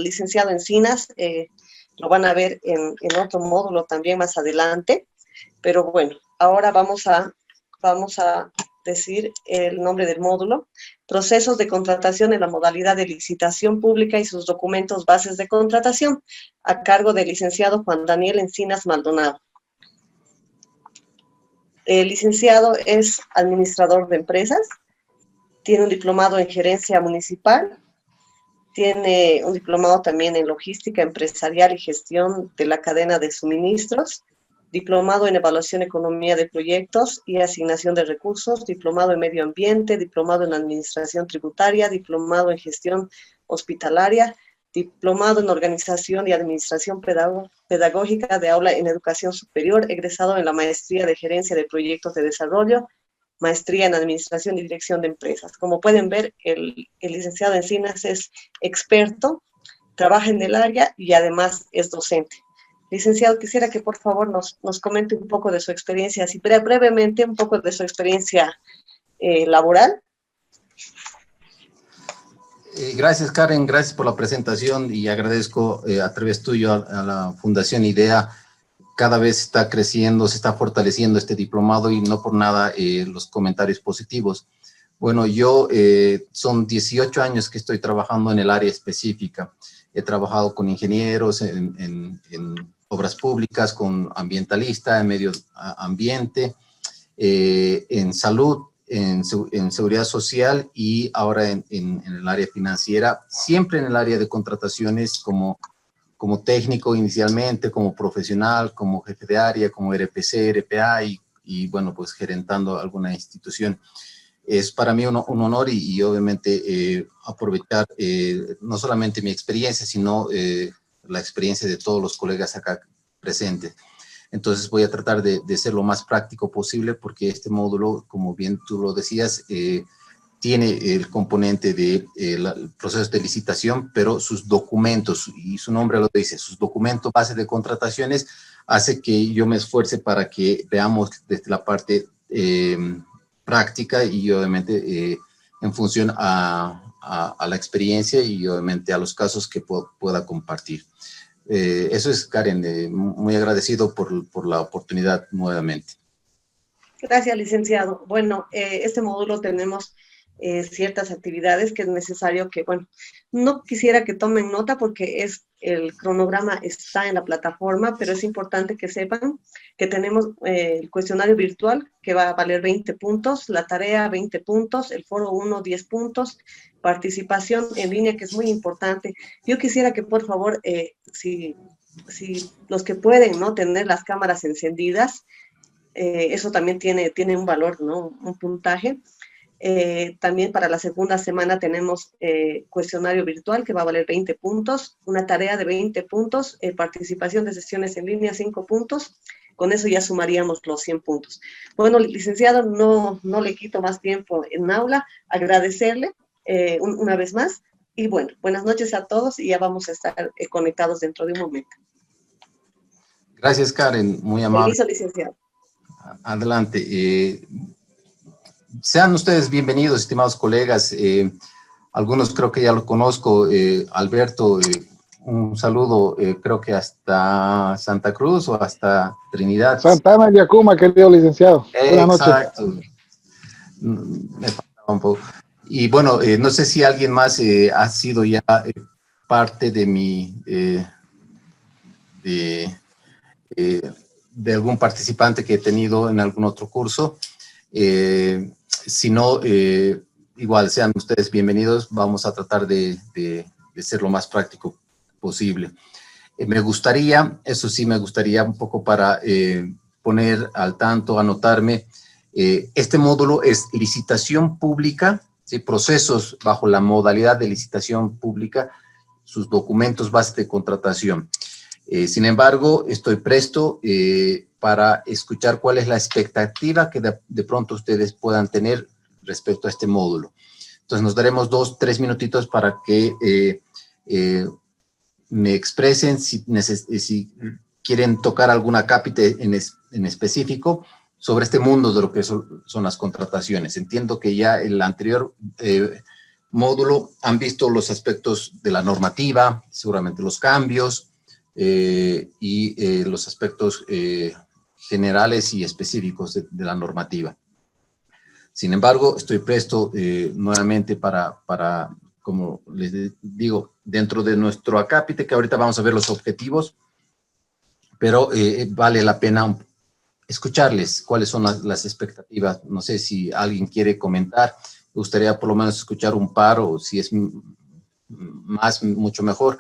licenciado Encinas, lo van a ver en otro módulo también más adelante, pero bueno, ahora vamos a decir el nombre del módulo: procesos de contratación en la modalidad de licitación pública y sus documentos bases de contratación, a cargo del licenciado Juan Daniel Encinas Maldonado. El licenciado es administrador de empresas, tiene un diplomado en gerencia municipal, tiene un diplomado también en logística empresarial y gestión de la cadena de suministros, diplomado en evaluación economía de proyectos y asignación de recursos, diplomado en medio ambiente, diplomado en administración tributaria, diplomado en gestión hospitalaria, diplomado en organización y administración pedagógica de aula en educación superior, egresado en la maestría de gerencia de proyectos de desarrollo, maestría en administración y dirección de empresas. Como pueden ver, el licenciado Encinas es experto, trabaja en el área y además es docente. Licenciado, quisiera que por favor nos comente un poco de su experiencia, así brevemente, un poco de su experiencia laboral. Gracias, Karen, gracias por la presentación y agradezco a través tuyo a la Fundación IDEA. Cada vez está creciendo, se está fortaleciendo este diplomado y no por nada los comentarios positivos. Bueno, yo son 18 años que estoy trabajando en el área específica. He trabajado con ingenieros en obras públicas, con ambientalistas, en medio ambiente, en salud, en seguridad social y ahora en el área financiera, siempre en el área de contrataciones como técnico inicialmente, como profesional, como jefe de área, como RPC, RPA y bueno, pues gerentando alguna institución. Es para mí un honor y obviamente aprovechar no solamente mi experiencia, sino la experiencia de todos los colegas acá presentes. Entonces voy a tratar de ser lo más práctico posible porque este módulo, como bien tú lo decías, tiene el componente de procesos de licitación, pero sus documentos, y su nombre lo dice, sus documentos base de contrataciones, hace que yo me esfuerce para que veamos desde la parte práctica y obviamente en función a la experiencia y obviamente a los casos que pueda compartir. Eso es, Karen, muy agradecido por la oportunidad nuevamente. Gracias, licenciado. Bueno, este módulo tenemos ciertas actividades que es necesario que, bueno, no quisiera que tomen nota porque el cronograma está en la plataforma, pero es importante que sepan que tenemos el cuestionario virtual que va a valer 20 puntos, la tarea 20 puntos, el foro 1 10 puntos, participación en línea, que es muy importante. Yo quisiera que por favor, si los que pueden, ¿no?, tener las cámaras encendidas, eso también tiene un valor, ¿no?, un puntaje. También para la segunda semana tenemos cuestionario virtual que va a valer 20 puntos, una tarea de 20 puntos, participación de sesiones en línea 5 puntos, con eso ya sumaríamos los 100 puntos. Bueno, licenciado, no le quito más tiempo en aula, agradecerle una vez más y bueno, buenas noches a todos y ya vamos a estar conectados dentro de un momento. Gracias, Karen, muy amable. Permiso, licenciado. Adelante. Sean ustedes bienvenidos, estimados colegas. Algunos creo que ya lo conozco. Alberto, un saludo, creo que hasta Santa Cruz o hasta Trinidad. Santana y Yacuma, querido licenciado. Buenas noches. Exacto. Me faltaba un poco. Y bueno, no sé si alguien más ha sido ya parte de de algún participante que he tenido en algún otro curso. Si no, igual sean ustedes bienvenidos. Vamos a tratar de ser lo más práctico posible. Me gustaría un poco para poner al tanto, anotarme, este módulo es licitación pública, ¿sí?, procesos bajo la modalidad de licitación pública, sus documentos base de contratación. Sin embargo, estoy presto para escuchar cuál es la expectativa que de pronto ustedes puedan tener respecto a este módulo. Entonces, nos daremos 2-3 minutitos para que me expresen si quieren tocar alguna cápita en específico sobre este mundo de lo que son las contrataciones. Entiendo que ya el anterior módulo han visto los aspectos de la normativa, seguramente los cambios y los aspectos generales y específicos de la normativa. Sin embargo, estoy presto nuevamente para, como les digo, dentro de nuestro acápite, que ahorita vamos a ver los objetivos, pero vale la pena escucharles cuáles son las expectativas. No sé si alguien quiere comentar. Me gustaría por lo menos escuchar un par, o si es más, mucho mejor,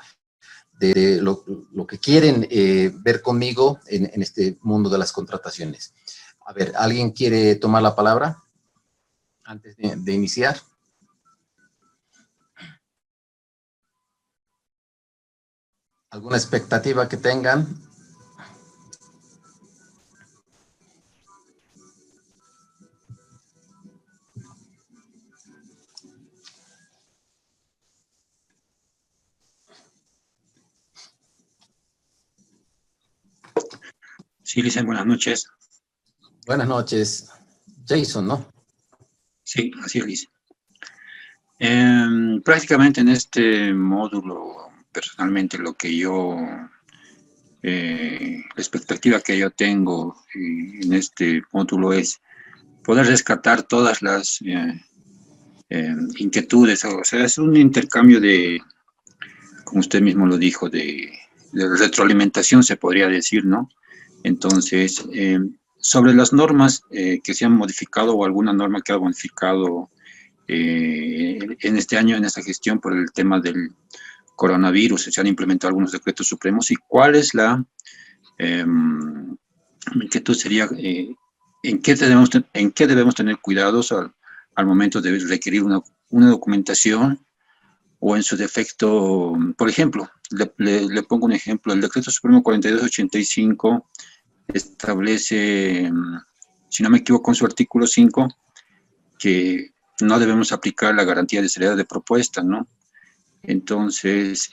de lo que quieren ver conmigo en este mundo de las contrataciones. A ver, ¿alguien quiere tomar la palabra antes de iniciar? ¿Alguna expectativa que tengan? Sí, Licen, buenas noches. Buenas noches. Jason, ¿no? Sí, así es, Licen. Prácticamente en este módulo, personalmente, lo que yo, la expectativa que yo tengo en este módulo es poder rescatar todas las inquietudes, o sea, es un intercambio de, como usted mismo lo dijo, de retroalimentación, se podría decir, ¿no? Entonces, sobre las normas que se han modificado o alguna norma que ha modificado en este año, en esta gestión, por el tema del coronavirus, se han implementado algunos decretos supremos, y cuál es la inquietud sería en qué debemos tener cuidados al momento de requerir una documentación, o en su defecto, por ejemplo, le pongo un ejemplo, el decreto supremo 4285 establece, si no me equivoco, en su artículo 5, que no debemos aplicar la garantía de seriedad de propuesta, ¿no? Entonces,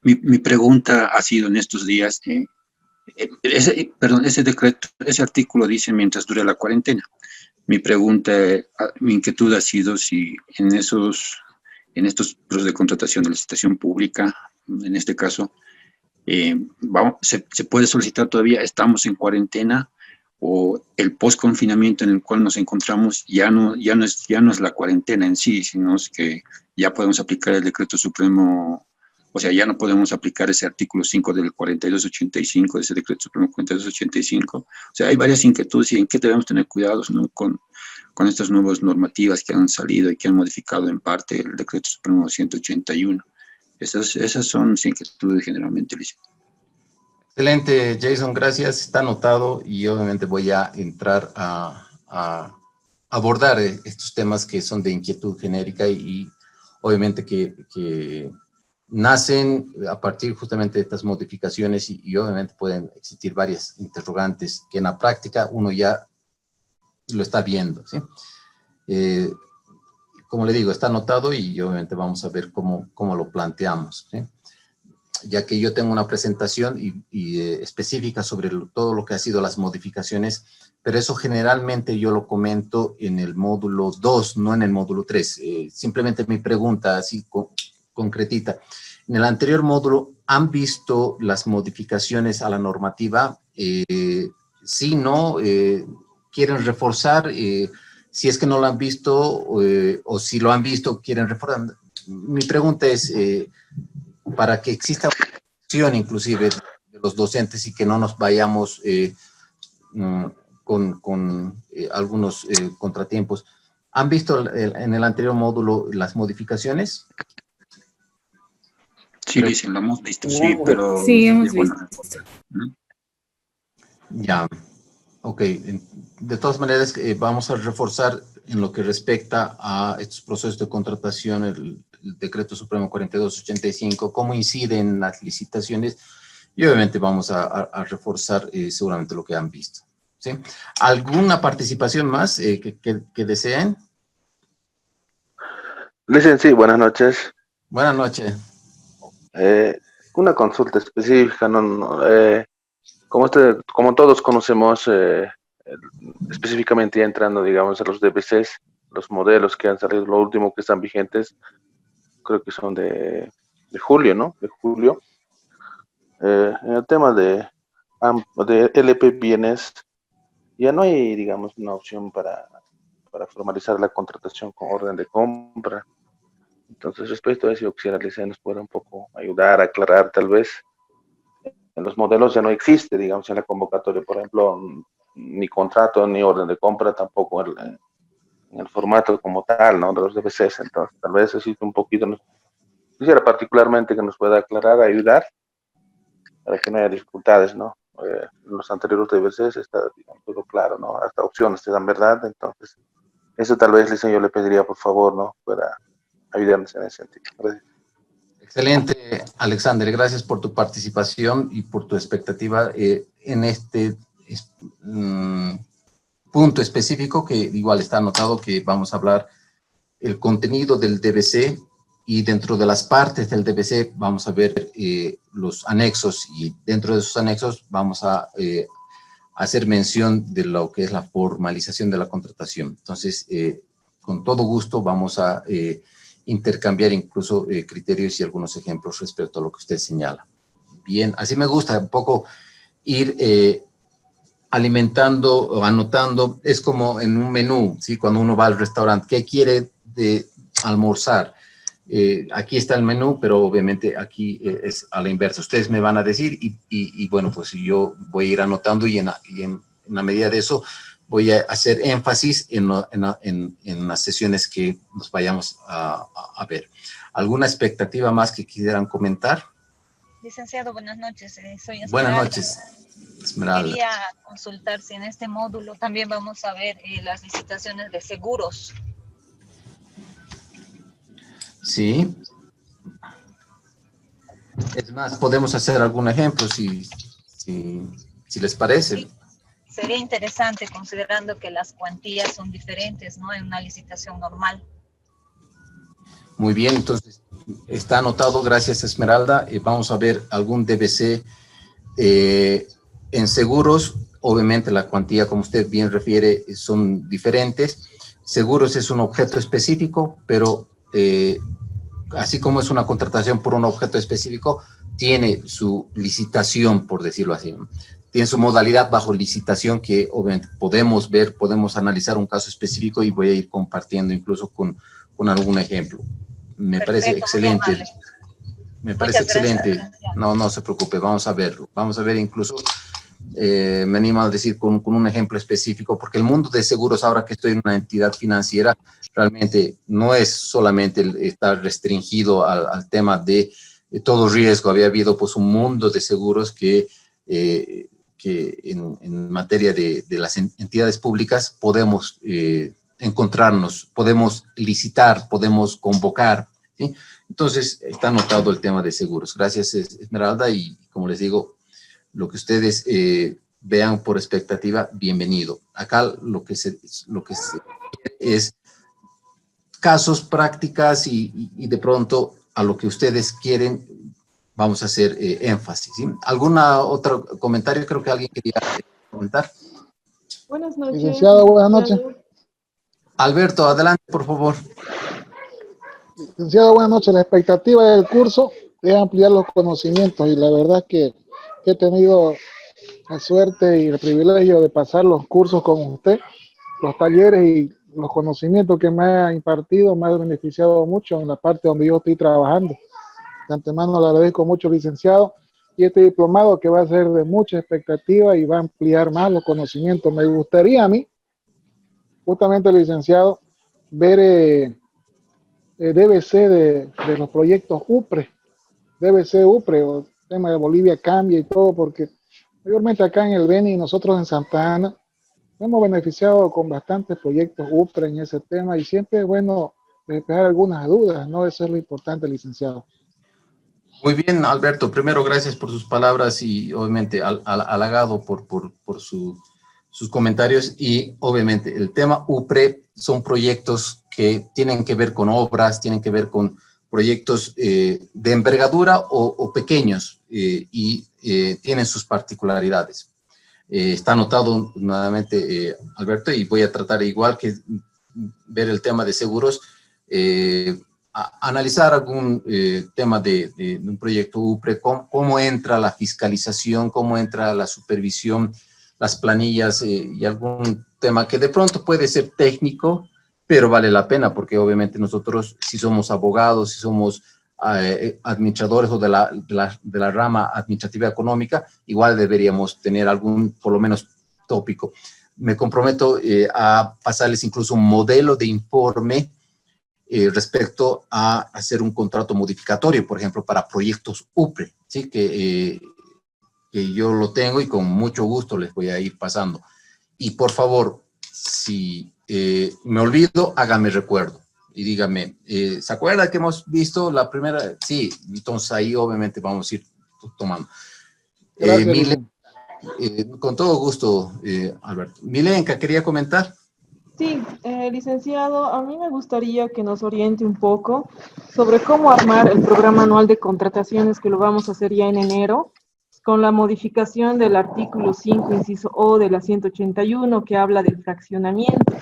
mi pregunta ha sido en estos días, ese decreto, ese artículo dice mientras dure la cuarentena. Mi pregunta, mi inquietud ha sido si en estos procesos de contratación de licitación pública, en este caso, se puede solicitar todavía, estamos en cuarentena, o el post-confinamiento en el cual nos encontramos ya no es la cuarentena en sí, sino es que ya podemos aplicar el decreto supremo, o sea, ya no podemos aplicar ese artículo 5 del 4285, de ese decreto supremo 4285. O sea, hay varias inquietudes y en qué debemos tener cuidados, ¿no? con estas nuevas normativas que han salido y que han modificado en parte el decreto supremo 181. Esas son mis inquietudes generalmente, Luis. Excelente, Jason, gracias. Está anotado y obviamente voy a entrar a abordar estos temas que son de inquietud genérica y obviamente que nacen a partir justamente de estas modificaciones y obviamente pueden existir varias interrogantes que en la práctica uno ya lo está viendo, ¿sí? Como le digo, está anotado y obviamente vamos a ver cómo lo planteamos, ¿sí? Ya que yo tengo una presentación específica sobre todo lo que ha sido las modificaciones, pero eso generalmente yo lo comento en el módulo 2, no en el módulo 3. Simplemente mi pregunta, así concretita. En el anterior módulo, ¿han visto las modificaciones a la normativa? Sí, no, quieren reforzar, si es que no lo han visto, o si lo han visto, quieren reforzar. Mi pregunta es, para que exista una acción inclusive de los docentes y que no nos vayamos con algunos contratiempos. ¿Han visto en el anterior módulo las modificaciones? Sí, Luis, lo hemos visto, sí, pero... Sí, hemos visto. Ya, ok. De todas maneras, vamos a reforzar en lo que respecta a estos procesos de contratación, el Decreto Supremo 4285, cómo inciden las licitaciones, y obviamente vamos a reforzar seguramente lo que han visto, ¿sí? ¿Alguna participación más que deseen? Licen, sí, buenas noches. Buenas noches. Una consulta específica, como todos conocemos, específicamente ya entrando, digamos, a los DPCs, los modelos que han salido, lo último que están vigentes, creo que son de julio, ¿no? De julio. En el tema de LP bienes, ya no hay, digamos, una opción para formalizar la contratación con orden de compra. Entonces, respecto a eso, yo quisiera que se nos pueda un poco ayudar a aclarar, tal vez. En los modelos ya no existe, digamos, en la convocatoria, por ejemplo, ni contrato ni orden de compra, tampoco en el formato como tal, ¿no? De los DBCs. Entonces, tal vez existe un poquito, quisiera particularmente que nos pueda aclarar, ayudar, para que no haya dificultades, ¿no? En los anteriores DBCs está, digamos, todo claro, ¿no? Hasta opciones te dan verdad, entonces, eso tal vez, licenciado, yo le pediría, por favor, ¿no? Para ayudarnos en ese sentido. Gracias. Excelente, Alexander. Gracias por tu participación y por tu expectativa en este punto específico, que igual está anotado que vamos a hablar el contenido del DBC, y dentro de las partes del DBC vamos a ver los anexos, y dentro de esos anexos vamos a hacer mención de lo que es la formalización de la contratación. Entonces, con todo gusto vamos a intercambiar incluso criterios y algunos ejemplos respecto a lo que usted señala. Bien, así me gusta un poco ir alimentando o anotando. Es como en un menú, ¿sí? Cuando uno va al restaurante, ¿qué quiere de almorzar? Aquí está el menú, pero obviamente aquí es a la inversa. Ustedes me van a decir y bueno, pues yo voy a ir anotando, y en la medida de eso voy a hacer énfasis en las sesiones que nos vayamos a ver. ¿Alguna expectativa más que quisieran comentar? Licenciado, buenas noches. Soy Esmeralda. Buenas noches, Esmeralda. Quería consultar si en este módulo también vamos a ver las licitaciones de seguros. Sí. Es más, podemos hacer algún ejemplo si les parece. Sí. Sería interesante, considerando que las cuantías son diferentes, ¿no? En una licitación normal. Muy bien, entonces está anotado. Gracias, Esmeralda. Vamos a ver algún DBC en seguros. Obviamente la cuantía, como usted bien refiere, son diferentes. Seguros es un objeto específico, pero así como es una contratación por un objeto específico, tiene su licitación, por decirlo así, ¿no? Tiene su modalidad bajo licitación, que obviamente podemos ver, podemos analizar un caso específico, y voy a ir compartiendo incluso con algún ejemplo. Me Perfecto, parece excelente. vale. Me parece Muchas excelente. Gracias. No se preocupe, vamos a verlo. Vamos a ver incluso, me animo a decir con un ejemplo específico, porque el mundo de seguros, ahora que estoy en una entidad financiera, realmente no es solamente estar restringido al tema de todo riesgo. Había habido pues un mundo de seguros que en materia de las entidades públicas podemos encontrarnos, podemos licitar, podemos convocar, ¿sí? Entonces, está anotado el tema de seguros. Gracias, Esmeralda, y como les digo, lo que ustedes vean por expectativa, bienvenido. Acá lo que se es casos, prácticas, y de pronto a lo que ustedes quieren vamos a hacer énfasis, ¿sí? ¿Algún otro comentario? Creo que alguien quería comentar. Buenas noches. Licenciado, buenas noches. Alberto, adelante, por favor. Licenciado, buenas noches. La expectativa del curso es ampliar los conocimientos, y la verdad es que he tenido la suerte y el privilegio de pasar los cursos con usted, los talleres y los conocimientos que me ha impartido, me ha beneficiado mucho en la parte donde yo estoy trabajando. De antemano le agradezco mucho, licenciado, y este diplomado que va a ser de mucha expectativa y va a ampliar más los conocimientos. Me gustaría a mí, justamente, licenciado, ver DBC de los proyectos UPRE, DBC UPRE, o el tema de Bolivia Cambia y todo, porque mayormente acá en el Beni, nosotros en Santa Ana, nos hemos beneficiado con bastantes proyectos UPRE en ese tema, y siempre es bueno despejar algunas dudas, ¿no? Eso es lo importante, licenciado. Muy bien, Alberto. Primero, gracias por sus palabras, y obviamente halagado por sus comentarios. Y obviamente el tema UPRE son proyectos que tienen que ver con obras, tienen que ver con proyectos de envergadura o pequeños, y tienen sus particularidades. Está anotado nuevamente, Alberto, y voy a tratar igual que ver el tema de seguros, analizar algún tema de un proyecto UPRE, cómo entra la fiscalización, cómo entra la supervisión, las planillas y algún tema que de pronto puede ser técnico, pero vale la pena porque obviamente nosotros, si somos abogados, si somos administradores o de la rama administrativa económica, igual deberíamos tener algún, por lo menos, tópico. Me comprometo a pasarles incluso un modelo de informe respecto a hacer un contrato modificatorio, por ejemplo, para proyectos UPRE, ¿sí? Que yo lo tengo y con mucho gusto les voy a ir pasando. Y por favor, si me olvido, hágame recuerdo y dígame, ¿se acuerda que hemos visto la primera? Sí, entonces ahí obviamente vamos a ir tomando. Con todo gusto, Alberto. Milenka, ¿quería comentar? Sí, licenciado, a mí me gustaría que nos oriente un poco sobre cómo armar el programa anual de contrataciones que lo vamos a hacer ya en enero, con la modificación del artículo 5, inciso O de la 181, que habla del fraccionamiento.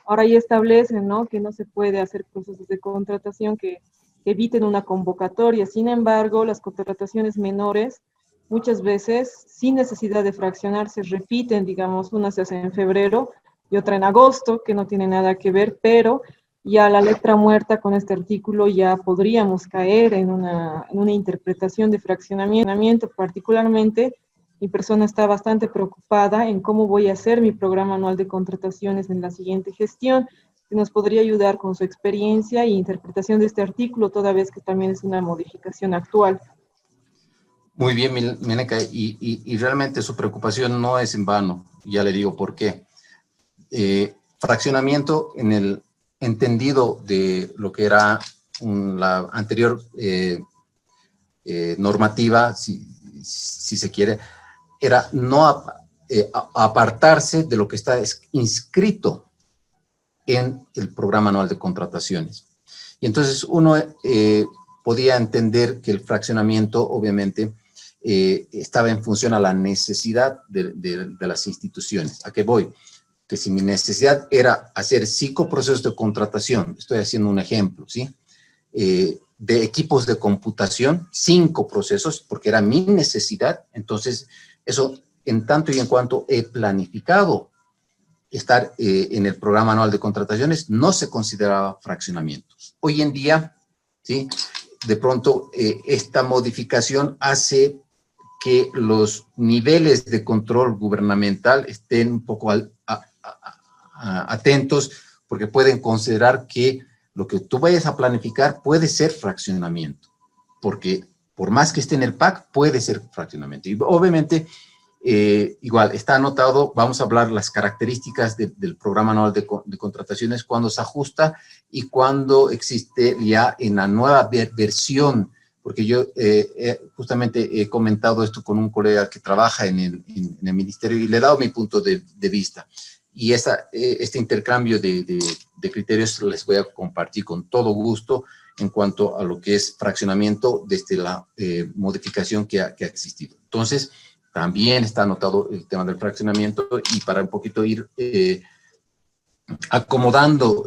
Ahora ya establecen, ¿no?, que no se puede hacer procesos de contratación que eviten una convocatoria. Sin embargo, las contrataciones menores, muchas veces, sin necesidad de fraccionar, se repiten, digamos, una se hace en febrero y otra en agosto, que no tiene nada que ver, pero ya la letra muerta con este artículo ya podríamos caer en una interpretación de fraccionamiento. Particularmente, mi persona está bastante preocupada en cómo voy a hacer mi programa anual de contrataciones en la siguiente gestión, que nos podría ayudar con su experiencia e interpretación de este artículo, toda vez que también es una modificación actual. Muy bien, Milenka, y realmente su preocupación no es en vano, ya le digo por qué. Fraccionamiento en el entendido de lo que era la anterior normativa, si se quiere, era no apartarse de lo que está inscrito en el programa anual de contrataciones. Y entonces uno podía entender que el fraccionamiento, obviamente, estaba en función a la necesidad de las instituciones. ¿A qué voy? Que si mi necesidad era hacer 5 procesos de contratación, estoy haciendo un ejemplo, ¿sí? De equipos de computación, 5 procesos, porque era mi necesidad, entonces eso, en tanto y en cuanto he planificado estar en el programa anual de contrataciones, no se consideraba fraccionamiento. Hoy en día, ¿sí?, de pronto esta modificación hace que los niveles de control gubernamental estén un poco atentos, porque pueden considerar que lo que tú vayas a planificar puede ser fraccionamiento, porque por más que esté en el PAC, puede ser fraccionamiento. Y obviamente, igual, está anotado, vamos a hablar las características del programa anual de contrataciones, cuando se ajusta y cuando existe ya en la nueva versión, porque yo justamente he comentado esto con un colega que trabaja en el ministerio y le he dado mi punto de vista. Y este intercambio de criterios les voy a compartir con todo gusto en cuanto a lo que es fraccionamiento desde la modificación que ha existido. Entonces, también está anotado el tema del fraccionamiento y para un poquito ir acomodando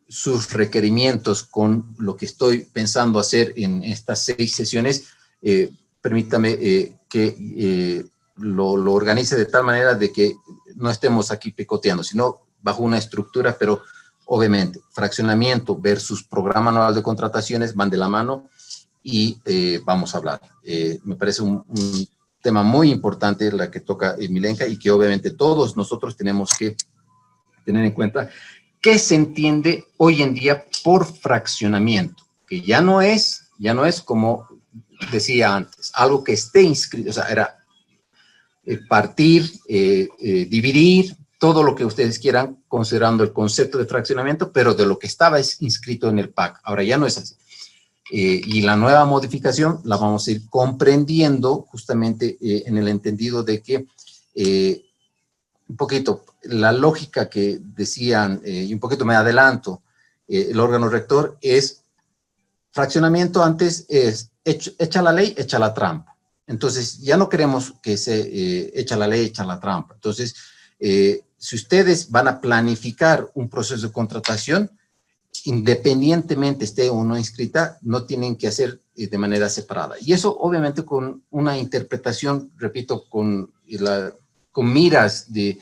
sus requerimientos con lo que estoy pensando hacer en estas 6 sesiones, permítame que lo organice de tal manera de que no estemos aquí picoteando, sino bajo una estructura, pero obviamente fraccionamiento versus programa anual de contrataciones van de la mano y vamos a hablar. Me parece un tema muy importante la que toca Milenka y que obviamente todos nosotros tenemos que tener en cuenta qué se entiende hoy en día por fraccionamiento, que ya no es como decía antes, algo que esté inscrito, o sea, era partir, dividir, todo lo que ustedes quieran, considerando el concepto de fraccionamiento, pero de lo que estaba inscrito en el PAC. Ahora ya no es así. Y la nueva modificación la vamos a ir comprendiendo justamente en el entendido de que un poquito la lógica que decían, y un poquito me adelanto, el órgano rector es fraccionamiento antes es echa la ley, echa la trampa. Entonces ya no queremos que se echa la ley, echa la trampa. Entonces Si ustedes van a planificar un proceso de contratación, independientemente esté o no inscrita, no tienen que hacer de manera separada. Y eso obviamente con una interpretación, repito, con miras de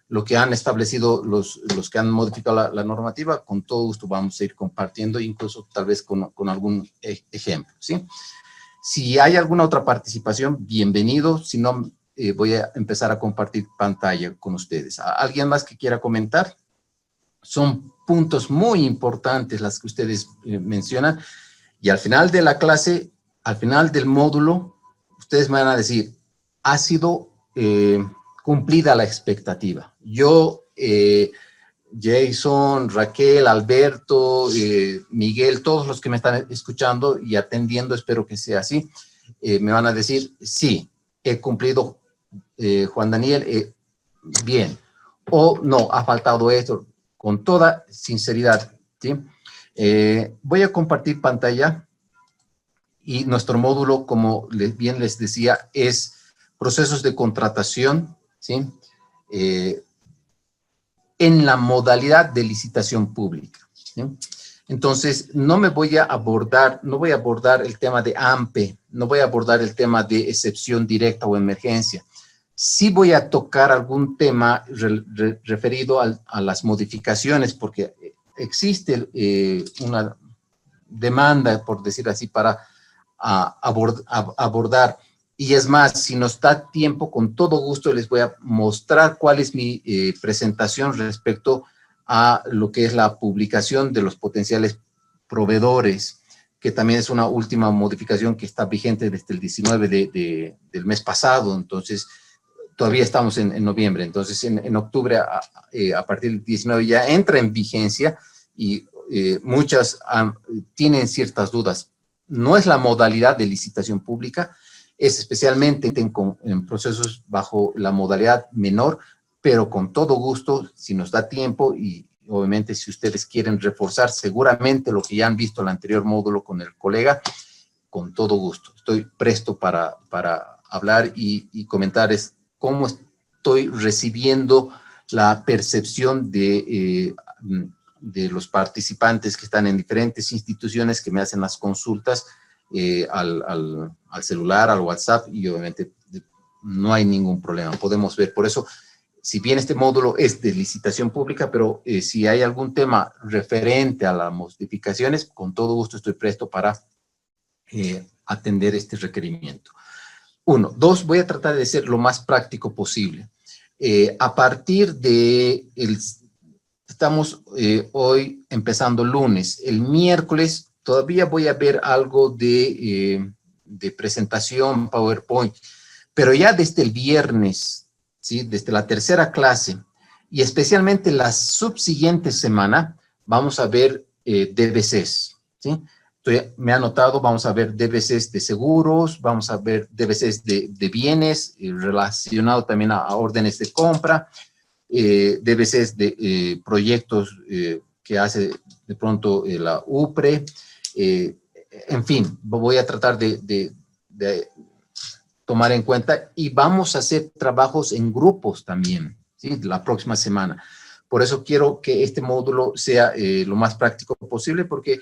lo que han establecido los que han modificado la normativa, con todo gusto vamos a ir compartiendo, incluso tal vez con algún ejemplo, ¿sí? Si hay alguna otra participación, bienvenido. Si no, voy a empezar a compartir pantalla con ustedes. ¿Alguien más que quiera comentar? Son puntos muy importantes las que ustedes mencionan. Y al final de la clase, al final del módulo, ustedes me van a decir, ha sido cumplida la expectativa. Yo, Jason, Raquel, Alberto, Miguel, todos los que me están escuchando y atendiendo, espero que sea así, me van a decir, sí, he cumplido, Juan Daniel, bien. O no, ha faltado esto, con toda sinceridad, ¿sí? Voy a compartir pantalla y nuestro módulo, como bien les decía, es procesos de contratación, ¿sí? En la modalidad de licitación pública, ¿sí? Entonces, no voy a abordar el tema de AMPE, no voy a abordar el tema de excepción directa o emergencia. Sí voy a tocar algún tema referido a las modificaciones, porque existe una demanda, por decir así, para abordar. Y es más, si nos da tiempo, con todo gusto les voy a mostrar cuál es mi presentación respecto a lo que es la publicación de los potenciales proveedores, que también es una última modificación que está vigente desde el 19 del mes pasado. Entonces, todavía estamos en noviembre. Entonces, en octubre, a partir del 19 ya entra en vigencia y muchas tienen ciertas dudas. No es la modalidad de licitación pública, es especialmente en procesos bajo la modalidad menor, pero con todo gusto, si nos da tiempo y obviamente si ustedes quieren reforzar seguramente lo que ya han visto en el anterior módulo con el colega, con todo gusto. Estoy presto para hablar y comentar cómo estoy recibiendo la percepción de los participantes que están en diferentes instituciones que me hacen las consultas al celular, al WhatsApp, y obviamente no hay ningún problema. Podemos ver, por eso, si bien este módulo es de licitación pública, pero si hay algún tema referente a las modificaciones, con todo gusto estoy presto para atender este requerimiento. 1. 2, voy a tratar de ser lo más práctico posible. A partir de estamos hoy empezando lunes. El miércoles todavía voy a ver algo de presentación, PowerPoint, pero ya desde el viernes, ¿sí? Desde la tercera clase y especialmente la subsiguiente semana, vamos a ver DBCs, ¿sí? Me ha anotado, vamos a ver DBCs de seguros, vamos a ver DBCs de bienes, relacionado también a órdenes de compra, DBCs de proyectos que hace de pronto la UPRE, en fin, voy a tratar de tomar en cuenta y vamos a hacer trabajos en grupos también, ¿sí? La próxima semana. Por eso quiero que este módulo sea lo más práctico posible, porque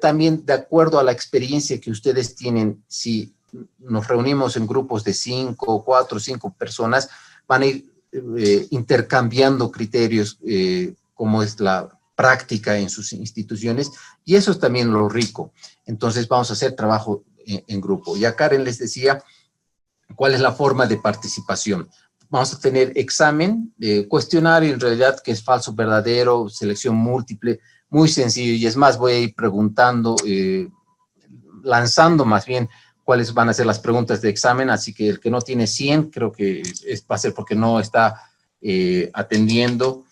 también de acuerdo a la experiencia que ustedes tienen, si nos reunimos en grupos de 5, 4, 5 personas, van a ir intercambiando criterios, como es la práctica en sus instituciones, y eso es también lo rico. Entonces vamos a hacer trabajo en grupo. Ya Karen les decía cuál es la forma de participación. Vamos a tener examen, cuestionario en realidad que es falso, verdadero, selección múltiple, muy sencillo, y es más, voy a ir preguntando, lanzando más bien cuáles van a ser las preguntas de examen, así que el que no tiene 100, creo que va a ser porque no está atendiendo,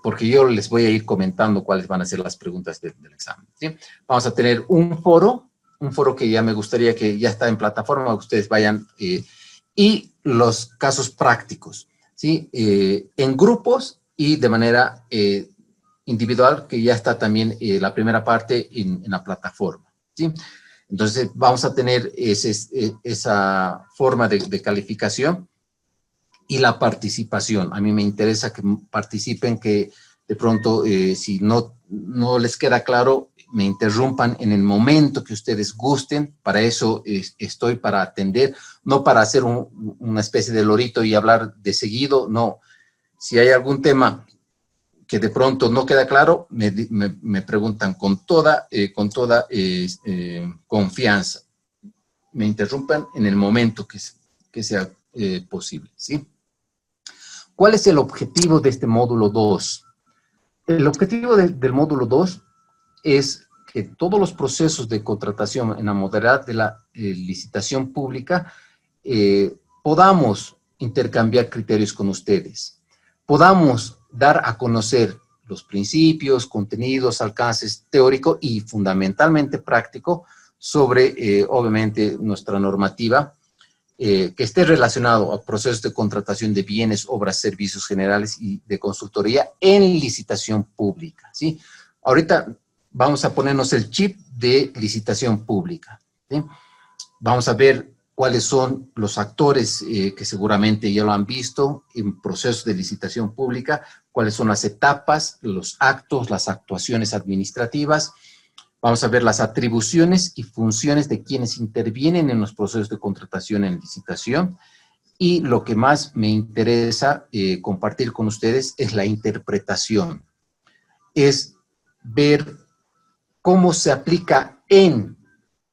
porque yo les voy a ir comentando cuáles van a ser las preguntas del examen, ¿sí? Vamos a tener un foro que ya me gustaría que ya está en plataforma, ustedes vayan, y los casos prácticos, ¿sí? En grupos y de manera individual, que ya está también la primera parte en la plataforma, ¿sí? Entonces, vamos a tener esa forma de calificación. y la participación. A mí me interesa que participen, que de pronto, si no les queda claro, me interrumpan en el momento que ustedes gusten. Para eso estoy, para atender, no para hacer una especie de lorito y hablar de seguido, no. Si hay algún tema que de pronto no queda claro, me preguntan con toda confianza. Me interrumpan en el momento que sea posible, ¿sí? ¿Cuál es el objetivo de este módulo 2? El objetivo del módulo 2 es que todos los procesos de contratación en la modalidad de la licitación pública podamos intercambiar criterios con ustedes, podamos dar a conocer los principios, contenidos, alcances teórico y fundamentalmente práctico sobre, obviamente, nuestra normativa, que esté relacionado a procesos de contratación de bienes, obras, servicios generales y de consultoría en licitación pública, ¿sí? Ahorita vamos a ponernos el chip de licitación pública, ¿sí? Vamos a ver cuáles son los actores que seguramente ya lo han visto en procesos de licitación pública, cuáles son las etapas, los actos, las actuaciones administrativas. Vamos a ver las atribuciones y funciones de quienes intervienen en los procesos de contratación en licitación. Y lo que más me interesa compartir con ustedes es la interpretación. Es ver cómo se aplica en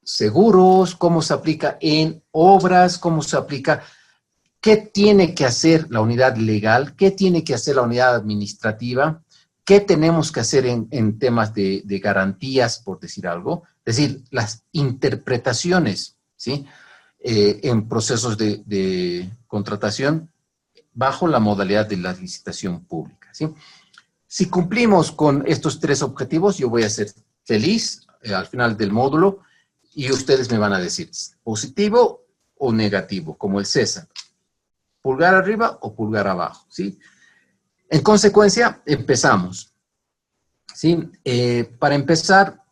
seguros, cómo se aplica en obras, cómo se aplica, qué tiene que hacer la unidad legal, qué tiene que hacer la unidad administrativa, qué tenemos que hacer en temas de garantías, por decir algo. Es decir, las interpretaciones, ¿sí? En procesos de contratación bajo la modalidad de la licitación pública, ¿sí? Si cumplimos con estos 3 objetivos, yo voy a ser feliz al final del módulo y ustedes me van a decir positivo o negativo, como el César. Pulgar arriba o pulgar abajo, ¿sí? En consecuencia, empezamos, ¿sí? Para empezar,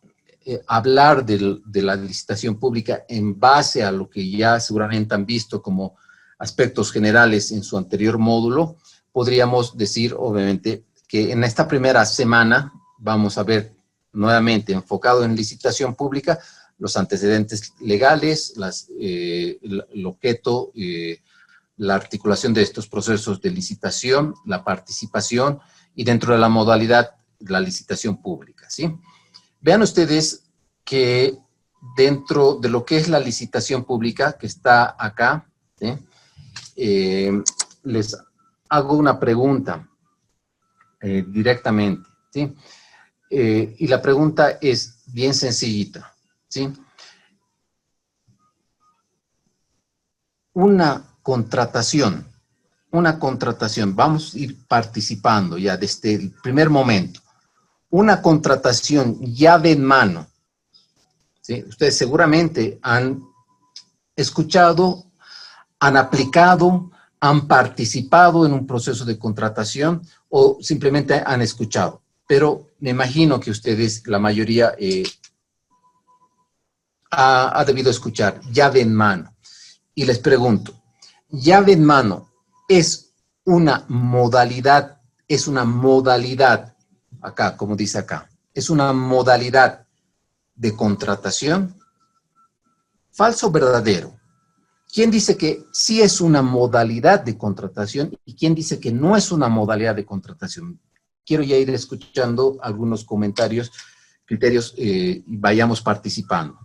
hablar de la licitación pública en base a lo que ya seguramente han visto como aspectos generales en su anterior módulo, podríamos decir, obviamente, que en esta primera semana vamos a ver nuevamente enfocado en licitación pública los antecedentes legales, el objeto, la articulación de estos procesos de licitación, la participación y dentro de la modalidad la licitación pública, ¿sí? Vean ustedes que dentro de lo que es la licitación pública que está acá, ¿sí? Les hago una pregunta directamente, ¿sí? Y la pregunta es bien sencillita, ¿sí? Una contratación, vamos a ir participando ya desde el primer momento. Una contratación llave en mano, ¿sí? Ustedes seguramente han escuchado, han aplicado, han participado en un proceso de contratación o simplemente han escuchado. Pero me imagino que ustedes, la mayoría, ha debido escuchar llave en mano. Y les pregunto, llave en mano es una modalidad, acá, como dice acá, es una modalidad de contratación. ¿Falso o verdadero? ¿Quién dice que sí es una modalidad de contratación y quién dice que no es una modalidad de contratación? Quiero ya ir escuchando algunos comentarios, criterios y vayamos participando.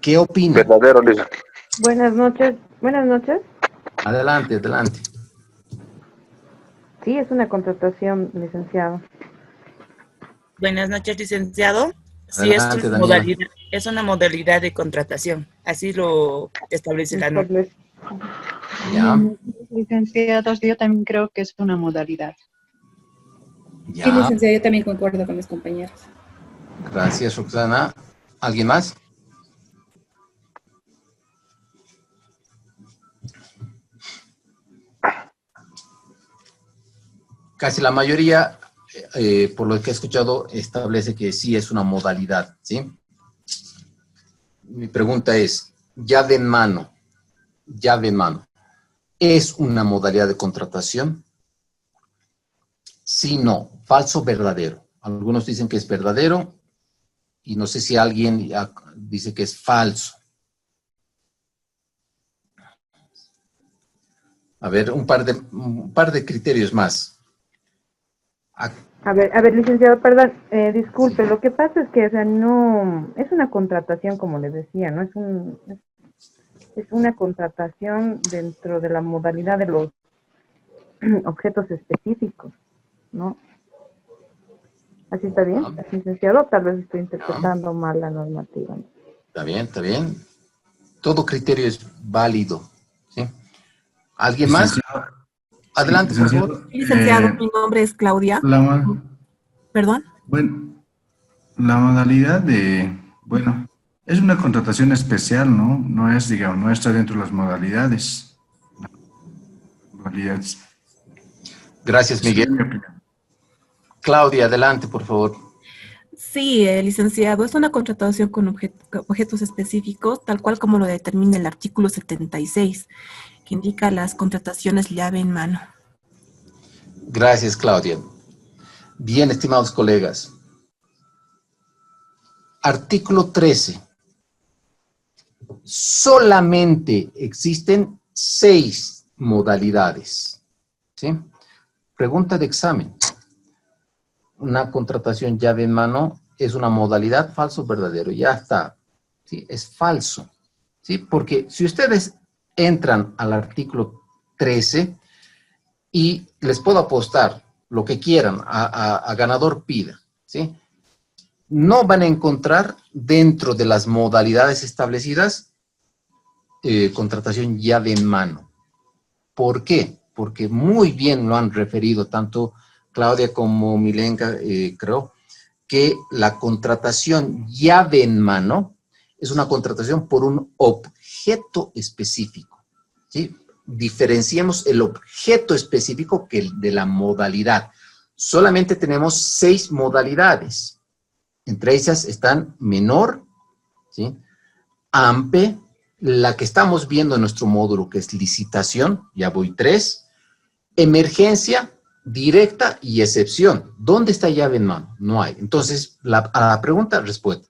¿Qué opinan? Verdadero, Lisa. Buenas noches. Buenas noches. Adelante, adelante. Sí, es una contratación, licenciado. Buenas noches, licenciado. Sí, Adelante, Daniela. es una modalidad de contratación. Así lo establece la norma. Ya. Licenciados, yo también creo que es una modalidad. Ya. Sí, licenciado, yo también concuerdo con mis compañeros. Gracias, Roxana. ¿Alguien más? Casi la mayoría, por lo que he escuchado, establece que sí es una modalidad, ¿sí? Mi pregunta es, llave en mano, llave en mano es una modalidad de contratación? Sí, no, falso, verdadero. Algunos dicen que es verdadero y no sé si alguien dice que es falso. A ver, un par de criterios más. A ver, licenciado, perdón, disculpe, lo que pasa es que, o sea, no, es una contratación, como les decía, ¿no? Es una contratación dentro de la modalidad de los objetos específicos, ¿no? ¿Así está bien, licenciado? Tal vez estoy interpretando mal la normativa, ¿no? Está bien, está bien. Todo criterio es válido, ¿sí? ¿Alguien más? Adelante, por favor. Licenciado, mi nombre es Claudia. ¿Perdón? Bueno, la modalidad bueno, es una contratación especial, ¿no? No es, digamos, no está dentro de las modalidades. Gracias, Miguel. Claudia, adelante, por favor. Sí, licenciado, es una contratación con objetos específicos, tal cual como lo determina el artículo 76, que indica las contrataciones llave en mano. Gracias, Claudia. Bien, estimados colegas. Artículo 13. Solamente existen 6 modalidades. ¿Sí? Pregunta de examen. Una contratación llave en mano es una modalidad, falso o verdadero. Ya está. ¿Sí? Es falso. ¿Sí? Porque si ustedes entran al artículo 13 y les puedo apostar lo que quieran, a ganador pida, ¿sí? No van a encontrar dentro de las modalidades establecidas contratación llave en mano. ¿Por qué? Porque muy bien lo han referido tanto Claudia como Milenka, creo, que la contratación llave en mano es una contratación por un objeto específico, ¿sí? Diferenciemos el objeto específico que el de la modalidad. Solamente tenemos 6 modalidades. Entre ellas están menor, ¿sí? AMPE, la que estamos viendo en nuestro módulo, que es licitación, ya voy 3, emergencia, directa y excepción. ¿Dónde está llave en mano? No hay. Entonces, a la pregunta, respuesta.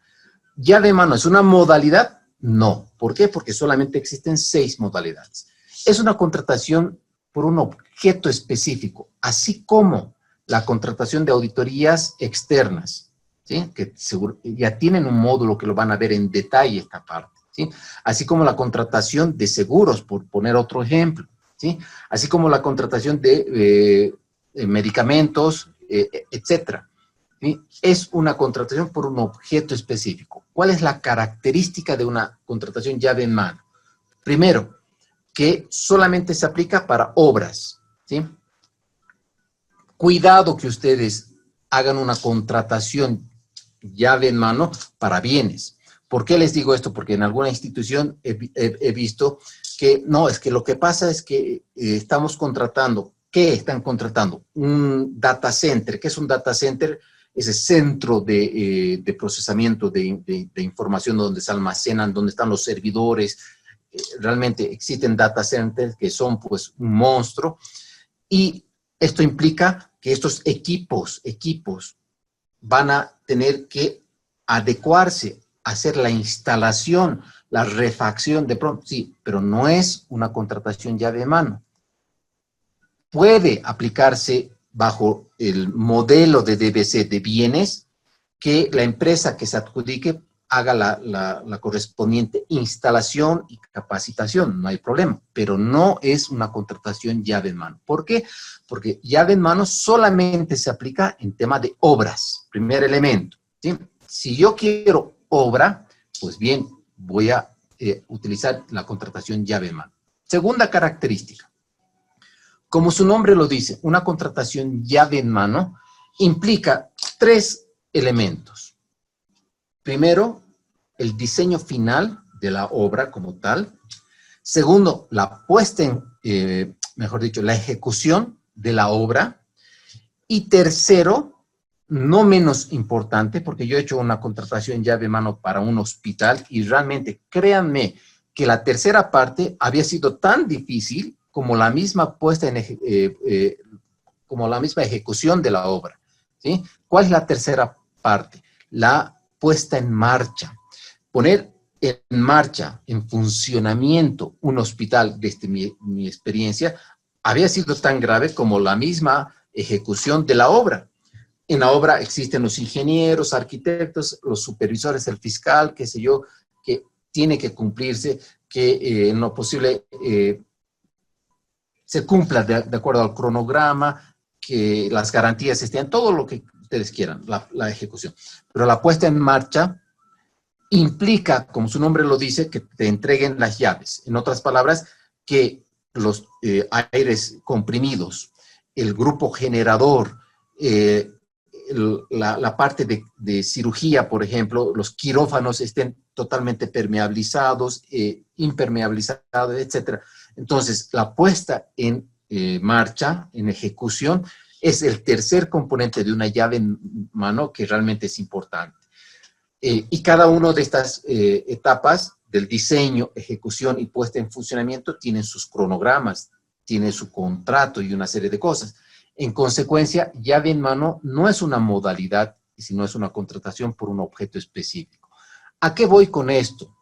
¿Llave en mano es una modalidad? No. ¿Por qué? Porque solamente existen 6 modalidades. Es una contratación por un objeto específico, así como la contratación de auditorías externas, ¿sí? Que seguro, ya tienen un módulo que lo van a ver en detalle esta parte, ¿sí? Así como la contratación de seguros, por poner otro ejemplo, ¿sí? Así como la contratación de medicamentos, etcétera, ¿sí? Es una contratación por un objeto específico. ¿Cuál es la característica de una contratación llave en mano? Primero, que solamente se aplica para obras, ¿sí? Cuidado que ustedes hagan una contratación llave en mano para bienes. ¿Por qué les digo esto? Porque en alguna institución he visto que no, es que lo que pasa es que estamos contratando. ¿Qué están contratando? Un data center. ¿Qué es un data center? Ese centro de procesamiento de información donde se almacenan, donde están los servidores. Realmente existen data centers que son pues un monstruo, y esto implica que estos equipos van a tener que adecuarse, hacer la instalación, la refacción de pronto, sí, pero no es una contratación llave en mano. Puede aplicarse bajo el modelo de DBC de bienes, que la empresa que se adjudique haga la correspondiente instalación y capacitación, no hay problema, pero no es una contratación llave en mano. ¿Por qué? Porque llave en mano solamente se aplica en tema de obras, primer elemento, ¿sí? Si yo quiero obra, pues bien, voy a utilizar la contratación llave en mano. Segunda característica, como su nombre lo dice, una contratación llave en mano implica 3 elementos. Primero, el diseño final de la obra como tal. Segundo, la puesta en, mejor dicho, la ejecución de la obra. Y tercero, no menos importante, porque yo he hecho una contratación llave en mano para un hospital y realmente, créanme, que la tercera parte había sido tan difícil como la misma como la misma ejecución de la obra, ¿sí? ¿Cuál es la tercera parte? La puesta en marcha. Poner en marcha, en funcionamiento, un hospital, desde mi experiencia, había sido tan grave como la misma ejecución de la obra. En la obra existen los ingenieros, arquitectos, los supervisores, el fiscal, qué sé yo, que tiene que cumplirse, que en lo posible se cumpla de acuerdo al cronograma, que las garantías estén, todo lo que ustedes quieran, la ejecución. Pero la puesta en marcha implica, como su nombre lo dice, que te entreguen las llaves. En otras palabras, que los aires comprimidos, el grupo generador, la parte de cirugía, por ejemplo, los quirófanos estén totalmente permeabilizados, impermeabilizados, etc. Entonces, la puesta en marcha, en ejecución, es el tercer componente de una llave en mano que realmente es importante. Y cada una de estas etapas del diseño, ejecución y puesta en funcionamiento tienen sus cronogramas, tiene su contrato y una serie de cosas. En consecuencia, llave en mano no es una modalidad, sino es una contratación por un objeto específico. ¿A qué voy con esto?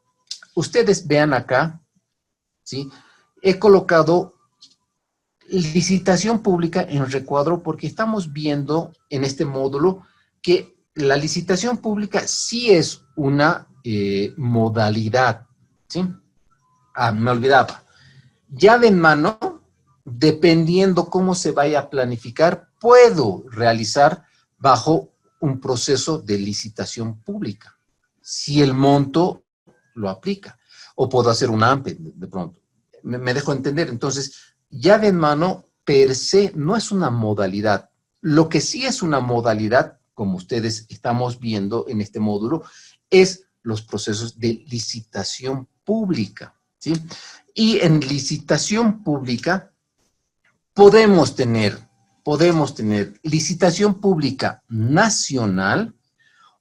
Ustedes vean acá, ¿sí? He colocado licitación pública en recuadro porque estamos viendo en este módulo que la licitación pública sí es una modalidad, ¿sí? Ah, me olvidaba. Llave en mano, dependiendo cómo se vaya a planificar, puedo realizar bajo un proceso de licitación pública, si el monto lo aplica. O puedo hacer un AMPE de pronto. Me dejo entender. Entonces, llave en mano per se no es una modalidad. Lo que sí es una modalidad, como ustedes estamos viendo en este módulo, es los procesos de licitación pública, ¿sí? Y en licitación pública podemos tener licitación pública nacional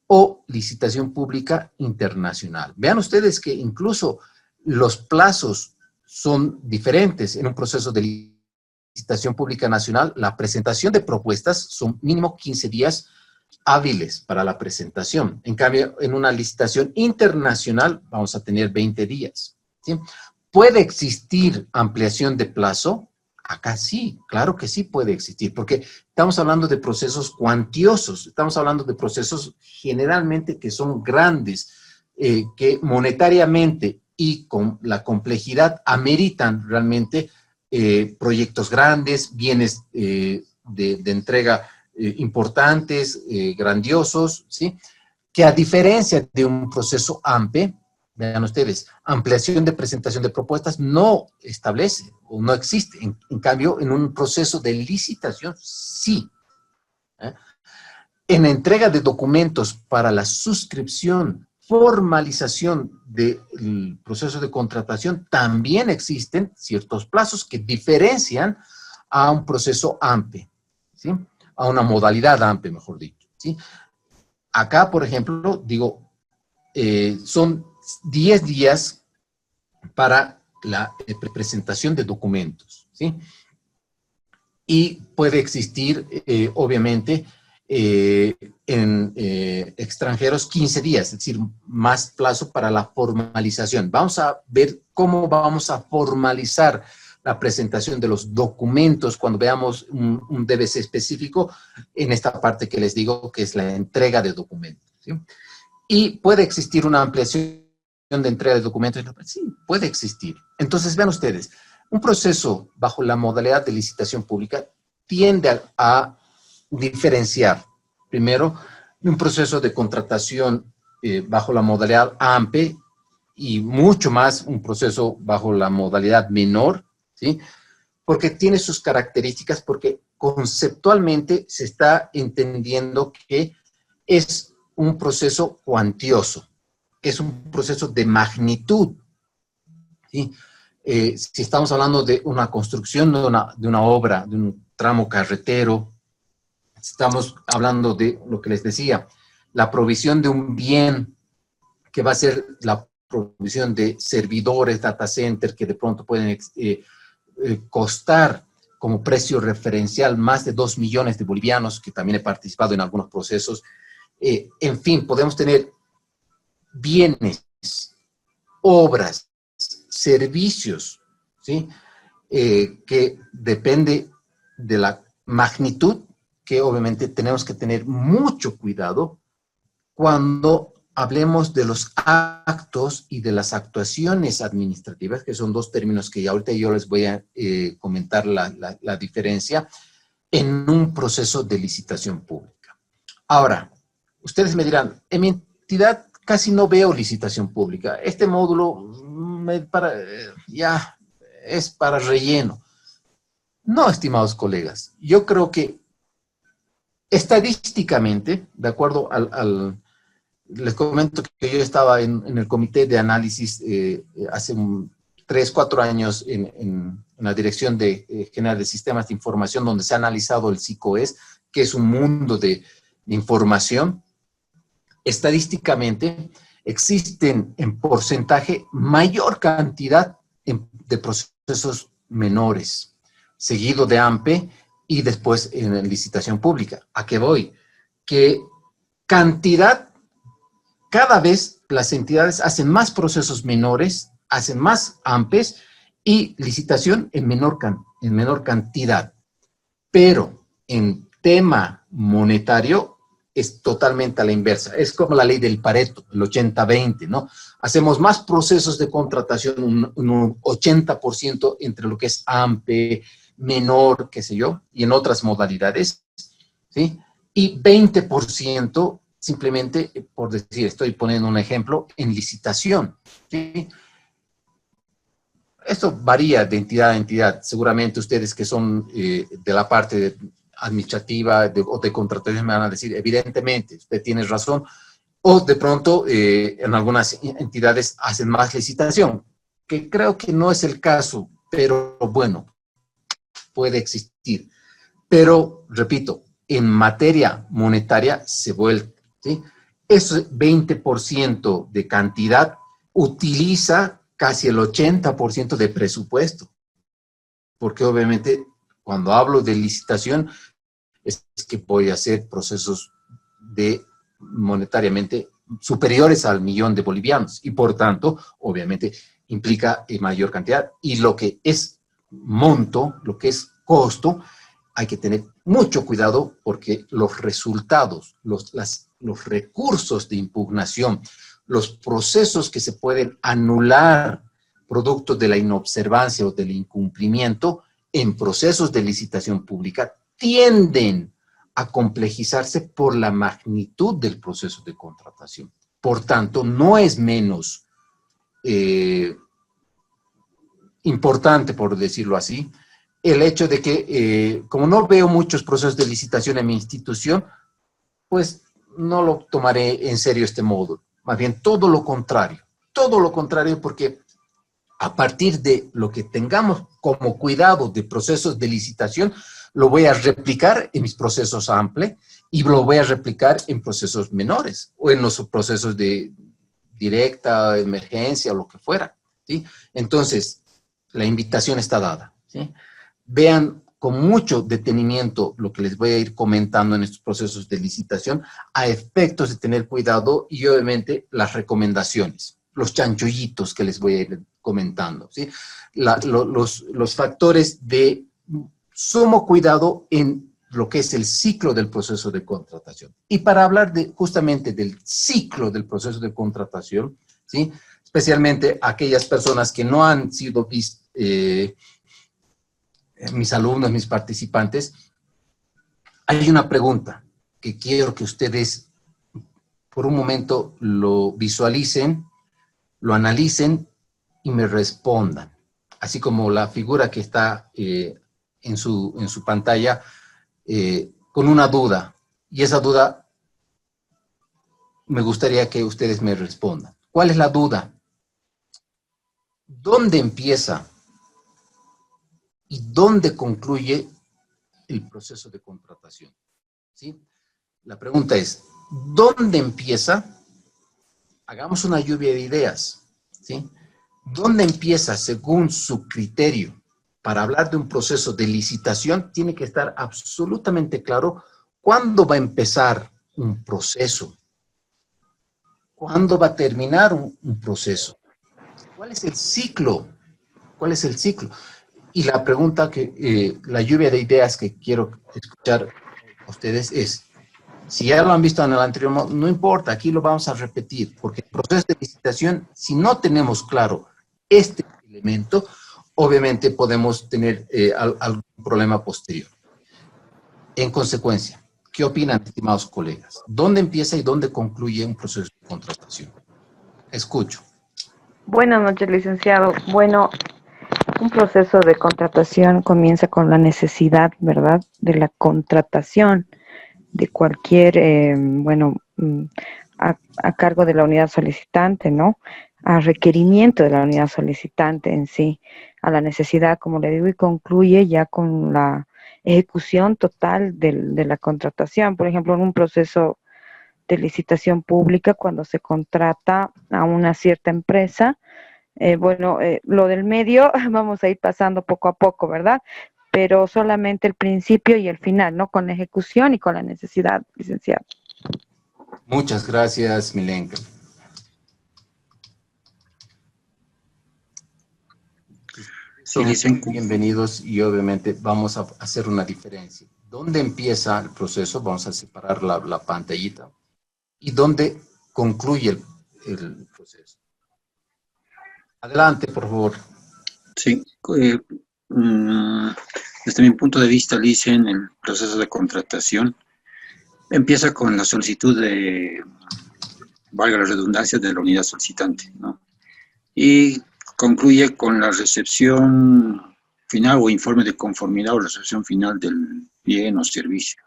o licitación pública internacional. Vean ustedes que incluso los plazos son diferentes. En un proceso de licitación pública nacional, la presentación de propuestas son mínimo 15 días hábiles para la presentación. En cambio, en una licitación internacional vamos a tener 20 días, ¿sí? ¿Puede existir ampliación de plazo? Acá sí, claro que sí puede existir, porque estamos hablando de procesos cuantiosos, estamos hablando de procesos generalmente que son grandes, que monetariamente y con la complejidad ameritan realmente proyectos grandes, bienes de entrega importantes, grandiosos, ¿sí? Que a diferencia de un proceso AMPE, vean ustedes, ampliación de presentación de propuestas no establece o no existe. En cambio, en un proceso de licitación, sí. En entrega de documentos para la suscripción, formalización del proceso de contratación, también existen ciertos plazos que diferencian a un proceso AMPE, ¿sí? A una modalidad AMPE, mejor dicho, ¿sí? Acá, por ejemplo, digo, son 10 días para la presentación de documentos, ¿sí? Y puede existir, obviamente, en extranjeros 15 días, es decir, más plazo para la formalización. Vamos a ver cómo vamos a formalizar la presentación de los documentos cuando veamos un DBC específico en esta parte que les digo que es la entrega de documentos, ¿sí? Y puede existir una ampliación de entrega de documentos. Sí, puede existir. Entonces, vean ustedes, un proceso bajo la modalidad de licitación pública tiende a diferenciar, primero, un proceso de contratación bajo la modalidad AMPE y mucho más un proceso bajo la modalidad menor, ¿sí? Porque tiene sus características, porque conceptualmente se está entendiendo que es un proceso cuantioso, es un proceso de magnitud, ¿sí? Si estamos hablando de una construcción de una obra, de un tramo carretero, estamos hablando de lo que les decía, la provisión de un bien que va a ser la provisión de servidores, data center, que de pronto pueden costar como precio referencial más de 2 millones de bolivianos, que también he participado en algunos procesos. En fin, podemos tener bienes, obras, servicios, ¿sí? Que depende de la magnitud, que obviamente tenemos que tener mucho cuidado cuando hablemos de los actos y de las actuaciones administrativas, que son dos términos que ahorita yo les voy a comentar la diferencia, en un proceso de licitación pública. Ahora, ustedes me dirán, en mi entidad casi no veo licitación pública. Este módulo ya es para relleno. No, estimados colegas, yo creo que estadísticamente, de acuerdo les comento que yo estaba en el comité de análisis hace 3, 4 años en la Dirección General de Sistemas de Información, donde se ha analizado el SICOES, que es un mundo de información. Estadísticamente, existen en porcentaje mayor cantidad de procesos menores, seguido de AMPE y después en licitación pública. ¿A qué voy? Que cantidad, cada vez las entidades hacen más procesos menores, hacen más AMPEs y licitación en menor cantidad. Pero en tema monetario es totalmente a la inversa. Es como la ley del Pareto, el 80-20, ¿no? Hacemos más procesos de contratación, un 80% entre lo que es AMPE, menor, qué sé yo, y en otras modalidades, ¿sí? Y 20% simplemente, por decir, estoy poniendo un ejemplo, en licitación, ¿sí? Esto varía de entidad a entidad. Seguramente ustedes que son de la parte administrativa o de contratación me van a decir, evidentemente, usted tiene razón, o de pronto en algunas entidades hacen más licitación, que creo que no es el caso, pero bueno, puede existir. Pero, repito, en materia monetaria se vuelve, ¿sí? Ese 20% de cantidad utiliza casi el 80% de presupuesto. Porque obviamente cuando hablo de licitación es que voy a hacer procesos de monetariamente superiores al 1.000.000 de bolivianos y por tanto obviamente implica mayor cantidad y lo que es monto, lo que es costo, hay que tener mucho cuidado porque los resultados, los recursos de impugnación, los procesos que se pueden anular producto de la inobservancia o del incumplimiento en procesos de licitación pública tienden a complejizarse por la magnitud del proceso de contratación. Por tanto, no es menos importante, por decirlo así, el hecho de que, como no veo muchos procesos de licitación en mi institución, pues no lo tomaré en serio este módulo. Más bien, todo lo contrario porque a partir de lo que tengamos como cuidado de procesos de licitación, lo voy a replicar en mis procesos AMPLE y lo voy a replicar en procesos menores o en los procesos de directa, emergencia o lo que fuera, ¿sí? Entonces, la invitación está dada, ¿sí? Vean con mucho detenimiento lo que les voy a ir comentando en estos procesos de licitación a efectos de tener cuidado y obviamente las recomendaciones, los chanchullitos que les voy a ir comentando, ¿sí? Los factores de sumo cuidado en lo que es el ciclo del proceso de contratación. Y para hablar justamente del ciclo del proceso de contratación, ¿sí? Especialmente aquellas personas que no han sido mis alumnos, mis participantes, hay una pregunta que quiero que ustedes por un momento lo visualicen, lo analicen y me respondan. Así como la figura que está en su pantalla con una duda. Y esa duda me gustaría que ustedes me respondan. ¿Cuál es la duda? ¿Dónde empieza y dónde concluye el proceso de contratación? ¿Sí? La pregunta es, ¿dónde empieza? Hagamos una lluvia de ideas. ¿sí? ¿Dónde empieza, según su criterio, para hablar de un proceso de licitación? Tiene que estar absolutamente claro cuándo va a empezar un proceso, cuándo va a terminar un proceso, cuál es el ciclo, cuál es el ciclo. Y la pregunta la lluvia de ideas que quiero escuchar a ustedes es, si ya lo han visto en el anterior, no importa, aquí lo vamos a repetir, porque el proceso de licitación, si no tenemos claro este elemento, obviamente podemos tener algún problema posterior. En consecuencia, ¿qué opinan, estimados colegas? ¿Dónde empieza y dónde concluye un proceso de contratación? Escucho. Buenas noches, licenciado. Bueno, un proceso de contratación comienza con la necesidad, ¿verdad?, de la contratación de cualquier, a cargo de la unidad solicitante, ¿no? A requerimiento de la unidad solicitante en sí, a la necesidad, como le digo, y concluye ya con la ejecución total de la contratación. Por ejemplo, en un proceso de licitación pública, cuando se contrata a una cierta empresa, lo del medio vamos a ir pasando poco a poco, ¿verdad? Pero solamente el principio y el final, ¿no? Con la ejecución y con la necesidad, licenciado. Muchas gracias, Milenka. Sí, bienvenidos, y obviamente vamos a hacer una diferencia. ¿Dónde empieza el proceso? Vamos a separar la pantallita. ¿Y dónde concluye el proceso? Adelante, por favor. Sí, desde mi punto de vista, Licen, el proceso de contratación empieza con la solicitud de, valga la redundancia, de la unidad solicitante, ¿no? Y concluye con la recepción final o informe de conformidad o recepción final del bien o servicio.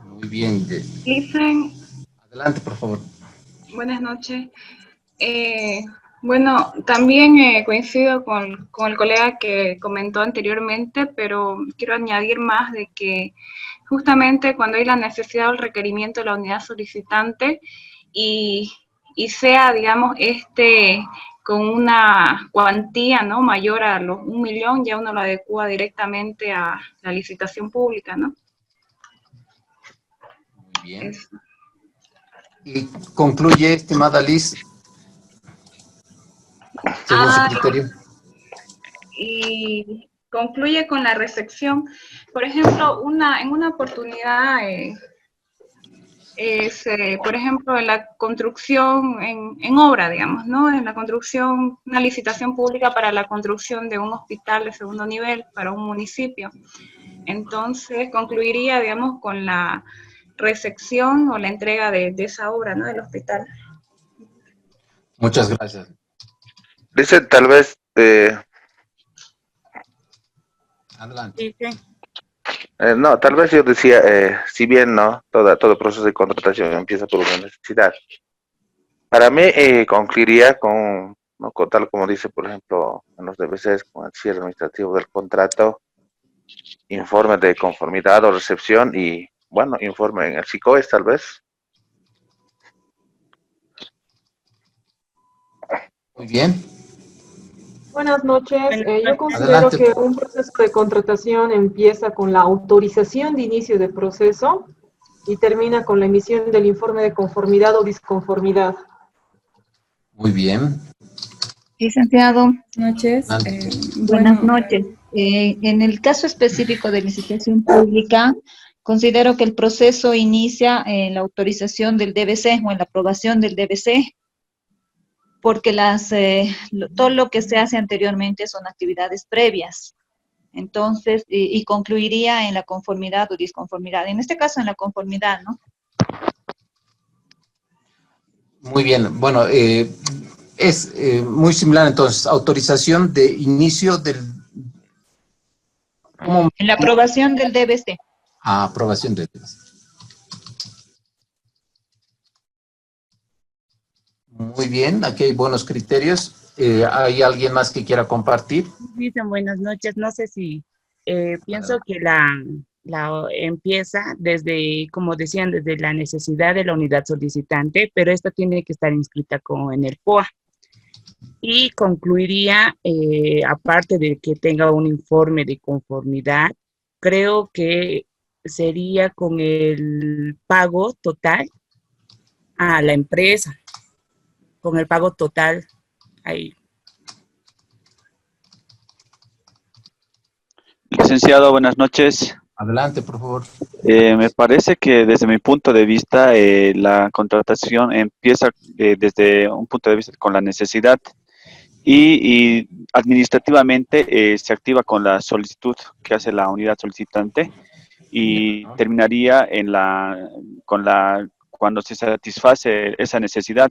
Muy bien. Licen. Adelante, por favor. Buenas noches. Bueno, también coincido con el colega que comentó anteriormente, pero quiero añadir más de que justamente cuando hay la necesidad o el requerimiento de la unidad solicitante y sea, digamos, con una cuantía, ¿no?, mayor a los 1 millón, ya uno lo adecua directamente a la licitación pública, ¿no? Muy bien. Y concluye, estimada Liz, según su criterio. Y concluye con la recepción. Por ejemplo, en una oportunidad, por ejemplo, en la construcción, en obra, digamos, ¿no? En la construcción, una licitación pública para la construcción de un hospital de segundo nivel para un municipio. Entonces, concluiría, digamos, con la recepción o la entrega de esa obra, ¿no?, del hospital. Muchas gracias. Dice, tal vez... Adelante. No, tal vez yo decía, si bien no, todo proceso de contratación empieza por una necesidad. Para mí concluiría con, ¿no?, con tal como dice, por ejemplo, en los DBCs, con el cierre administrativo del contrato, informe de conformidad o recepción y, bueno, informe en el SICOES tal vez. Muy bien. Buenas noches. Yo considero que un proceso de contratación empieza con la autorización de inicio de proceso y termina con la emisión del informe de conformidad o disconformidad. Muy bien. Licenciado. Noches. Buenas noches. En el caso específico de licitación pública, considero que el proceso inicia en la autorización del DBC o en la aprobación del DBC, porque todo lo que se hace anteriormente son actividades previas. Entonces, y concluiría en la conformidad o disconformidad. En este caso, en la conformidad, ¿no? Muy bien. Bueno, es muy similar entonces. Autorización de inicio del... ¿Cómo? En la aprobación del DBC. Aprobación del DBC. Muy bien, aquí hay buenos criterios. ¿Hay alguien más que quiera compartir? Dicen buenas noches. No sé si pienso que empieza desde, como decían, desde la necesidad de la unidad solicitante, pero esta tiene que estar inscrita en el POA. Y concluiría, aparte de que tenga un informe de conformidad, creo que sería con el pago total a la empresa, con el pago total ahí. Licenciado, buenas noches. Adelante, por favor. Me parece que desde mi punto de vista la contratación empieza desde un punto de vista con la necesidad y administrativamente se activa con la solicitud que hace la unidad solicitante y terminaría cuando se satisface esa necesidad.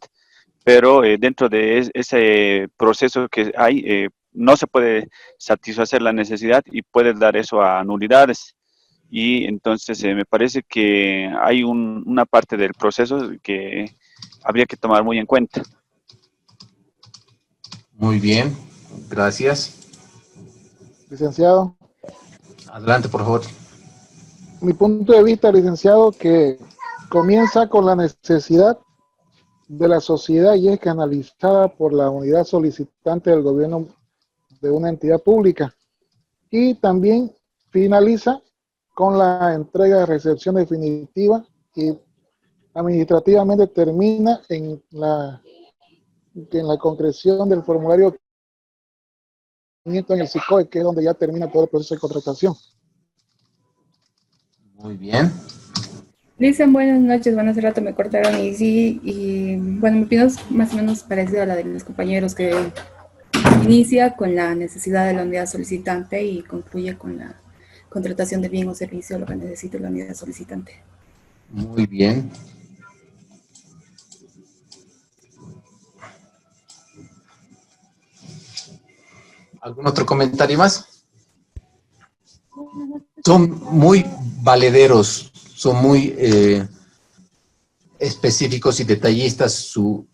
Pero dentro de ese proceso que hay, no se puede satisfacer la necesidad y puede dar eso a nulidades. Y entonces me parece que hay una parte del proceso que habría que tomar muy en cuenta. Muy bien, gracias. Licenciado. Adelante, por favor. Mi punto de vista, licenciado, que comienza con la necesidad de la sociedad y es canalizada por la unidad solicitante del gobierno de una entidad pública. Y también finaliza con la entrega de recepción definitiva y administrativamente termina en la concreción del formulario en el SICOE, que es donde ya termina todo el proceso de contratación. Muy bien. Dicen buenas noches, bueno, hace rato me cortaron y sí, y bueno, mi opinión es más o menos parecida a la de mis compañeros, que inicia con la necesidad de la unidad solicitante y concluye con la contratación del bien o servicio, lo que necesite la unidad solicitante. Muy bien. ¿Algún otro comentario más? Son muy valederos, son muy específicos y detallistas su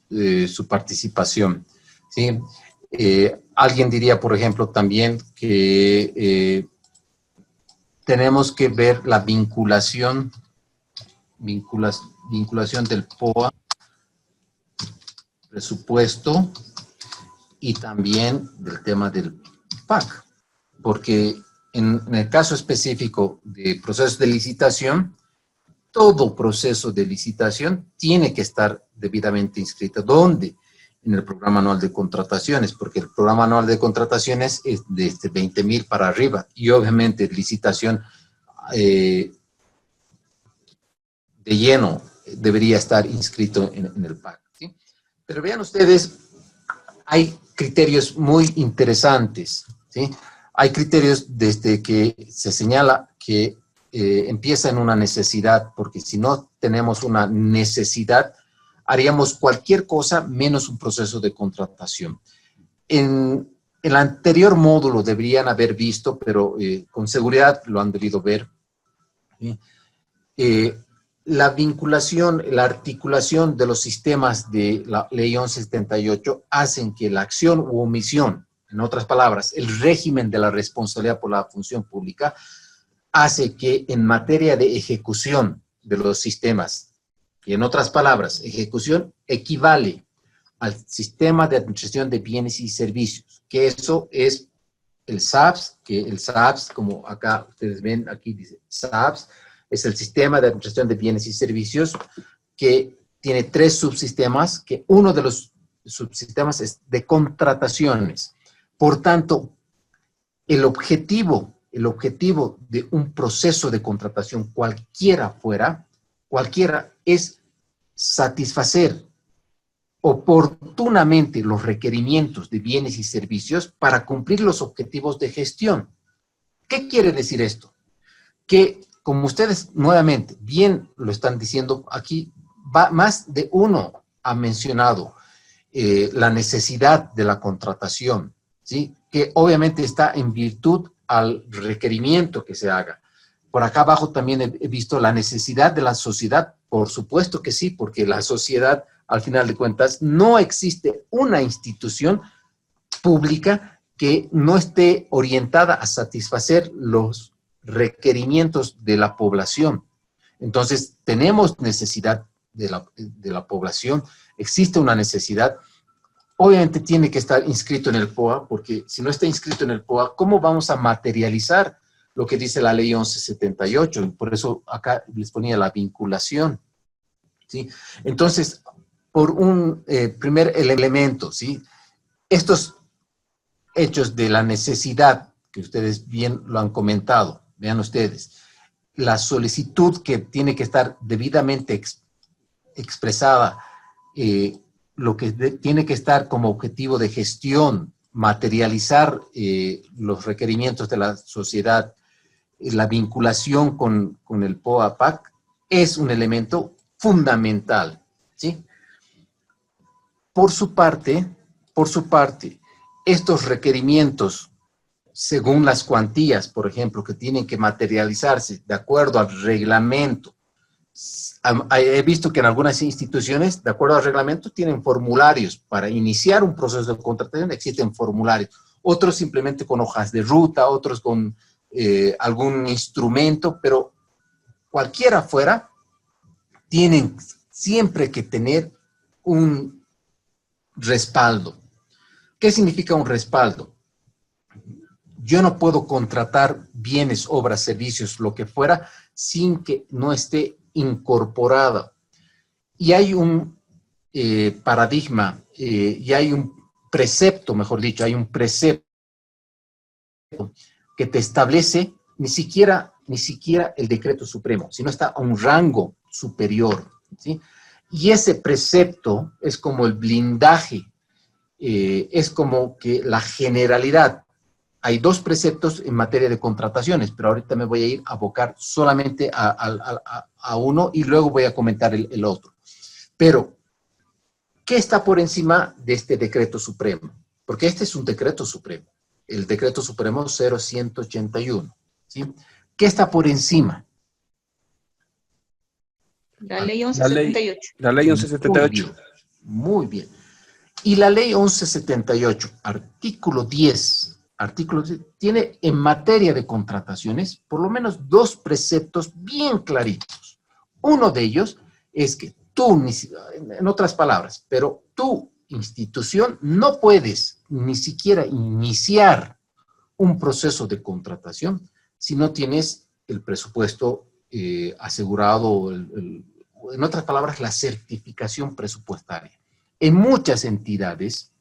participación, ¿sí? Alguien diría, por ejemplo, también que tenemos que ver la vinculación del POA, presupuesto y también del tema del PAC, porque en el caso específico de procesos de licitación, todo proceso de licitación tiene que estar debidamente inscrito. ¿Dónde? En el programa anual de contrataciones, porque el programa anual de contrataciones es de 20,000 para arriba y obviamente licitación de lleno debería estar inscrito en el PAC, ¿sí? Pero vean ustedes, hay criterios muy interesantes, ¿sí? Hay criterios desde que se señala que empieza en una necesidad, porque si no tenemos una necesidad, haríamos cualquier cosa menos un proceso de contratación. En el anterior módulo deberían haber visto, pero con seguridad lo han debido ver, ¿sí? La vinculación, la articulación de los sistemas de la Ley 1178 hacen que la acción u omisión, en otras palabras, el régimen de la responsabilidad por la función pública, hace que en materia de ejecución de los sistemas, y en otras palabras, ejecución equivale al sistema de administración de bienes y servicios, que eso es el SAPS, que el SAPS, como acá ustedes ven, aquí dice SAPS, es el sistema de administración de bienes y servicios, que tiene 3 subsistemas, que uno de los subsistemas es de contrataciones. Por tanto, el objetivo de un proceso de contratación, cualquiera es satisfacer oportunamente los requerimientos de bienes y servicios para cumplir los objetivos de gestión. ¿Qué quiere decir esto? Que, como ustedes nuevamente bien lo están diciendo aquí, más de uno ha mencionado la necesidad de la contratación, ¿sí? Que obviamente está en virtud al requerimiento que se haga. Por acá abajo también he visto la necesidad de la sociedad. Por supuesto que sí, porque la sociedad, al final de cuentas, no existe una institución pública que no esté orientada a satisfacer los requerimientos de la población. Entonces, tenemos necesidad de la población, existe una necesidad. Obviamente tiene que estar inscrito en el POA, porque si no está inscrito en el POA, ¿cómo vamos a materializar lo que dice la ley 1178? Y por eso acá les ponía la vinculación, ¿sí? Entonces, por un primer elemento, ¿sí? Estos hechos de la necesidad, que ustedes bien lo han comentado, vean ustedes, la solicitud que tiene que estar debidamente expresada, lo que tiene que estar como objetivo de gestión, materializar los requerimientos de la sociedad, la vinculación con el POA-PAC, es un elemento fundamental, ¿sí? Por su parte, estos requerimientos, según las cuantías, por ejemplo, que tienen que materializarse de acuerdo al reglamento. He visto que en algunas instituciones, de acuerdo al reglamento, tienen formularios para iniciar un proceso de contratación, existen formularios. Otros simplemente con hojas de ruta, otros con algún instrumento, pero cualquiera fuera, tienen siempre que tener un respaldo. ¿Qué significa un respaldo? Yo no puedo contratar bienes, obras, servicios, lo que fuera, sin que no esté incorporada. Y hay un paradigma, y hay un precepto, mejor dicho, hay un precepto que te establece ni siquiera el decreto supremo, sino está a un rango superior, ¿sí? Y ese precepto es como el blindaje, es como que la generalidad. Hay dos preceptos en materia de contrataciones, pero ahorita me voy a ir a abocar solamente a uno y luego voy a comentar el otro. Pero, ¿qué está por encima de este decreto supremo? Porque este es un decreto supremo, el decreto supremo 0181, ¿sí? ¿Qué está por encima? La ley 1178. La ley 1178. Muy bien. Y la ley 1178, artículo 10, tiene en materia de contrataciones por lo menos dos preceptos bien claritos. Uno de ellos es que tú, en otras palabras, pero tu institución no puedes ni siquiera iniciar un proceso de contratación si no tienes el presupuesto asegurado, en otras palabras, la certificación presupuestaria. En muchas entidades,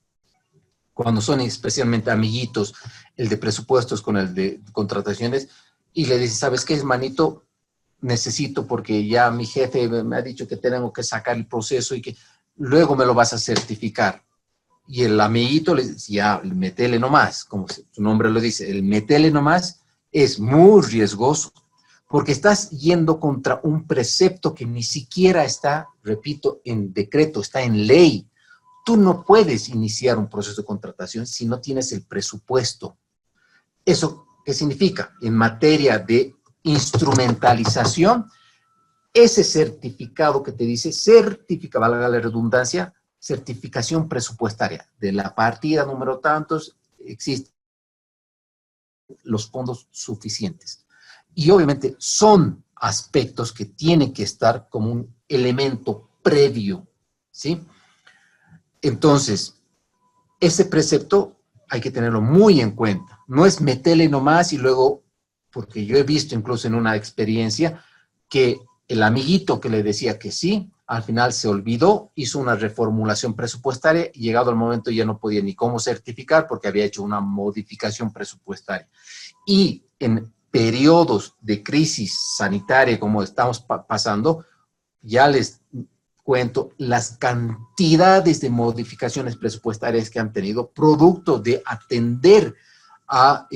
cuando son especialmente amiguitos, el de presupuestos con el de contrataciones, y le dices, ¿sabes qué, manito? Necesito porque ya mi jefe me ha dicho que tengo que sacar el proceso y que luego me lo vas a certificar. Y el amiguito le dice, ya, metele nomás, como su nombre lo dice, el metele nomás es muy riesgoso, porque estás yendo contra un precepto que ni siquiera está, repito, en decreto, está en ley. Tú no puedes iniciar un proceso de contratación si no tienes el presupuesto. ¿Eso qué significa? En materia de instrumentalización, ese certificado que te dice, valga la redundancia, certificación presupuestaria, de la partida número tantos, existen los fondos suficientes. Y obviamente son aspectos que tienen que estar como un elemento previo, ¿sí? Entonces, ese precepto hay que tenerlo muy en cuenta. No es meterle nomás y luego, porque yo he visto incluso en una experiencia que el amiguito que le decía que sí, al final se olvidó, hizo una reformulación presupuestaria y llegado el momento ya no podía ni cómo certificar porque había hecho una modificación presupuestaria. Y en periodos de crisis sanitaria como estamos pasando, ya les cuento las cantidades de modificaciones presupuestarias que han tenido producto de atender a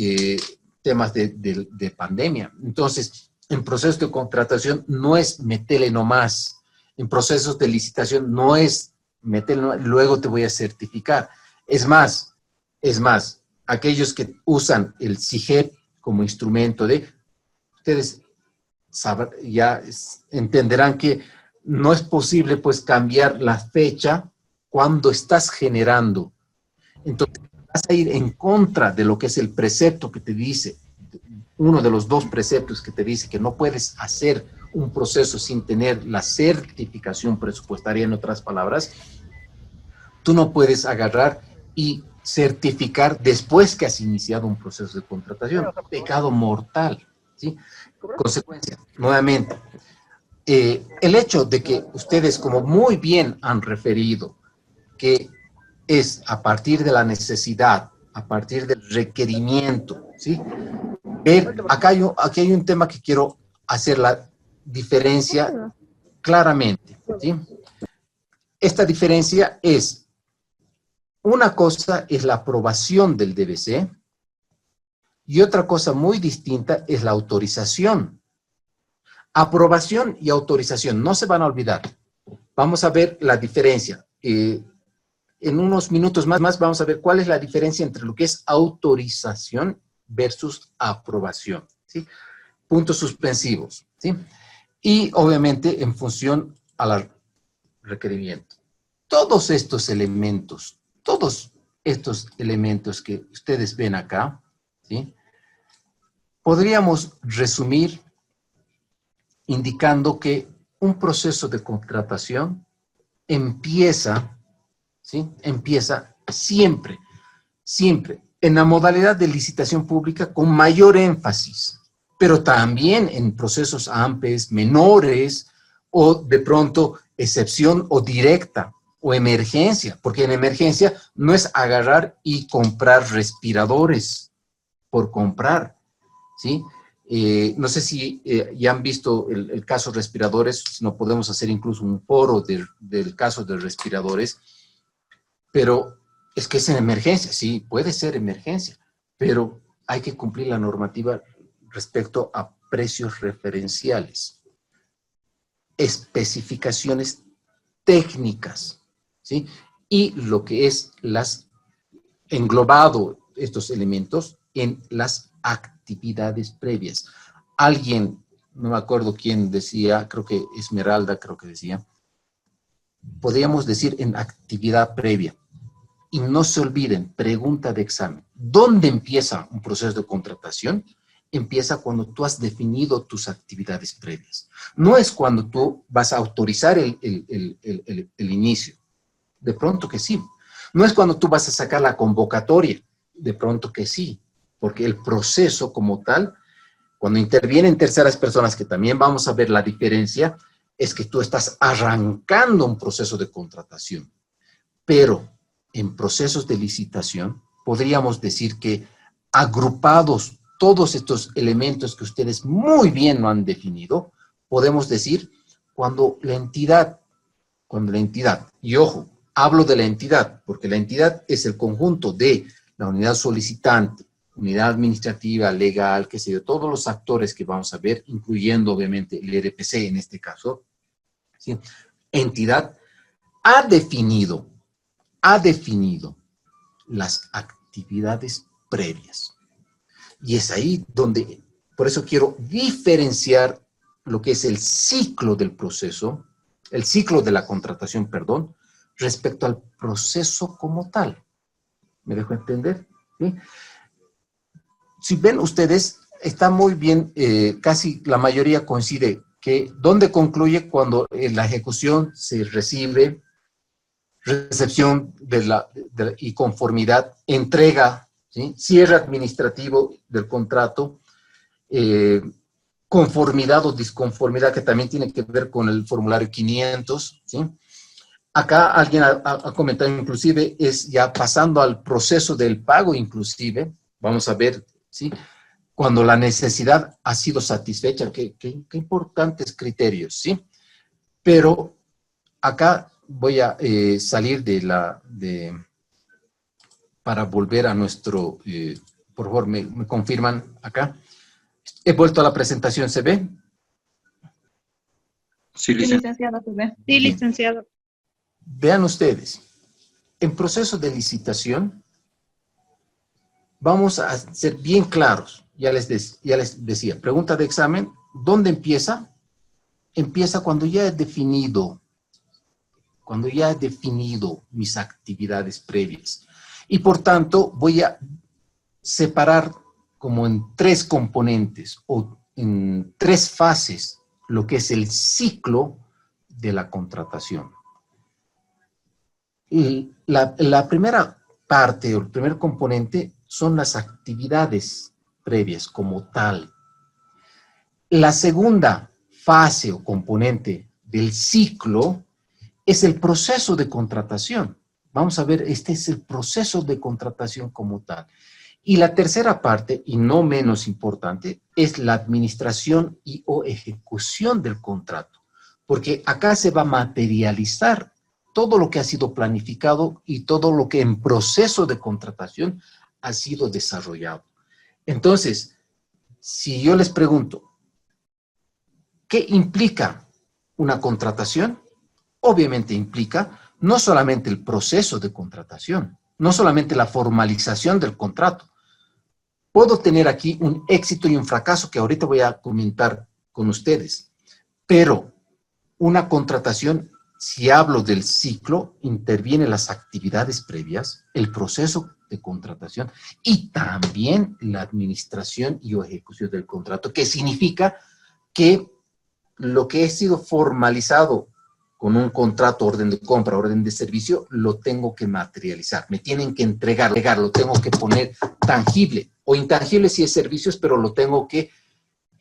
temas de pandemia. Entonces, en procesos de contratación no es metele nomás, en procesos de licitación no es metele nomás, luego te voy a certificar. Es más, aquellos que usan el CIGEP como instrumento ustedes ya entenderán que no es posible pues cambiar la fecha cuando estás generando. Entonces vas a ir en contra de lo que es el precepto que te dice uno de los dos preceptos que te dice que no puedes hacer un proceso sin tener la certificación presupuestaria, en otras palabras, tú no puedes agarrar y certificar después que has iniciado un proceso de contratación. Pecado mortal, ¿sí? Consecuencia, nuevamente, el hecho de que ustedes, como muy bien han referido, que es a partir de la necesidad, a partir del requerimiento, ¿sí? Aquí hay un tema que quiero hacer la diferencia claramente, ¿sí? Esta diferencia es, una cosa es la aprobación del DBC y otra cosa muy distinta es la autorización. Aprobación y autorización, no se van a olvidar. Vamos a ver la diferencia. En unos minutos más vamos a ver cuál es la diferencia entre lo que es autorización versus aprobación, ¿sí? Puntos suspensivos, ¿sí? Y obviamente en función al requerimiento. Todos estos elementos que ustedes ven acá, ¿sí? Podríamos resumir indicando que un proceso de contratación empieza, ¿sí? Empieza siempre en la modalidad de licitación pública con mayor énfasis, pero también en procesos amplios, menores, o de pronto excepción o directa, o emergencia, porque en emergencia no es agarrar y comprar respiradores por comprar, ¿sí? No sé si ya han visto el caso de respiradores, si no podemos hacer incluso un foro del caso de respiradores, pero es que es en emergencia, sí, puede ser emergencia, pero hay que cumplir la normativa respecto a precios referenciales, especificaciones técnicas, ¿sí? Y lo que es englobado estos elementos en las actividades previas. Alguien, no me acuerdo quién decía, creo que Esmeralda, decía, podríamos decir en actividad previa. Y no se olviden, pregunta de examen. ¿Dónde empieza un proceso de contratación? Empieza cuando tú has definido tus actividades previas. No es cuando tú vas a autorizar el inicio. De pronto que sí. No es cuando tú vas a sacar la convocatoria. De pronto que sí. Porque el proceso como tal, cuando intervienen terceras personas, que también vamos a ver la diferencia, es que tú estás arrancando un proceso de contratación. Pero en procesos de licitación, podríamos decir que agrupados todos estos elementos que ustedes muy bien lo han definido, podemos decir cuando la entidad, y ojo, hablo de la entidad, porque la entidad es el conjunto de la unidad solicitante, unidad administrativa, legal, qué sé yo, todos los actores que vamos a ver, incluyendo obviamente el RPC en este caso, ¿sí? Entidad ha definido las actividades previas. Y es ahí donde, por eso quiero diferenciar lo que es el ciclo del proceso, el ciclo de la contratación, perdón, respecto al proceso como tal. ¿Me dejo entender? ¿Sí? Si ven ustedes, está muy bien, casi la mayoría coincide que ¿dónde concluye? Cuando la ejecución se recibe, recepción y conformidad, entrega, ¿sí? Cierre administrativo del contrato, conformidad o disconformidad, que también tiene que ver con el formulario 500, ¿sí? Acá alguien ha comentado inclusive, es ya pasando al proceso del pago inclusive, vamos a ver, ¿sí? Cuando la necesidad ha sido satisfecha, qué importantes criterios, ¿sí? Pero acá voy a salir para volver a nuestro, por favor, me confirman acá. He vuelto a la presentación, ¿se ve? Sí, licenciado, se ve. Sí, licenciado. Vean ustedes, en proceso de licitación, vamos a ser bien claros. Ya les decía, pregunta de examen, ¿dónde empieza? Empieza cuando ya he definido mis actividades previas. Y por tanto, voy a separar como en 3 componentes o en 3 fases lo que es el ciclo de la contratación. Y la primera parte o el primer componente son las actividades previas como tal. La segunda fase o componente del ciclo es el proceso de contratación. Vamos a ver, este es el proceso de contratación como tal. Y la tercera parte, y no menos importante, es la administración y o ejecución del contrato. Porque acá se va a materializar todo lo que ha sido planificado y todo lo que en proceso de contratación ha sido desarrollado. Entonces, si yo les pregunto, ¿qué implica una contratación? Obviamente implica no solamente el proceso de contratación, no solamente la formalización del contrato. Puedo tener aquí un éxito y un fracaso que ahorita voy a comentar con ustedes, pero una contratación, si hablo del ciclo, intervienen las actividades previas, el proceso de contratación y también la administración y o ejecución del contrato, que significa que lo que ha sido formalizado con un contrato, orden de compra, orden de servicio, lo tengo que materializar, me tienen que entregar, lo tengo que poner tangible o intangible si es servicios, pero lo tengo que,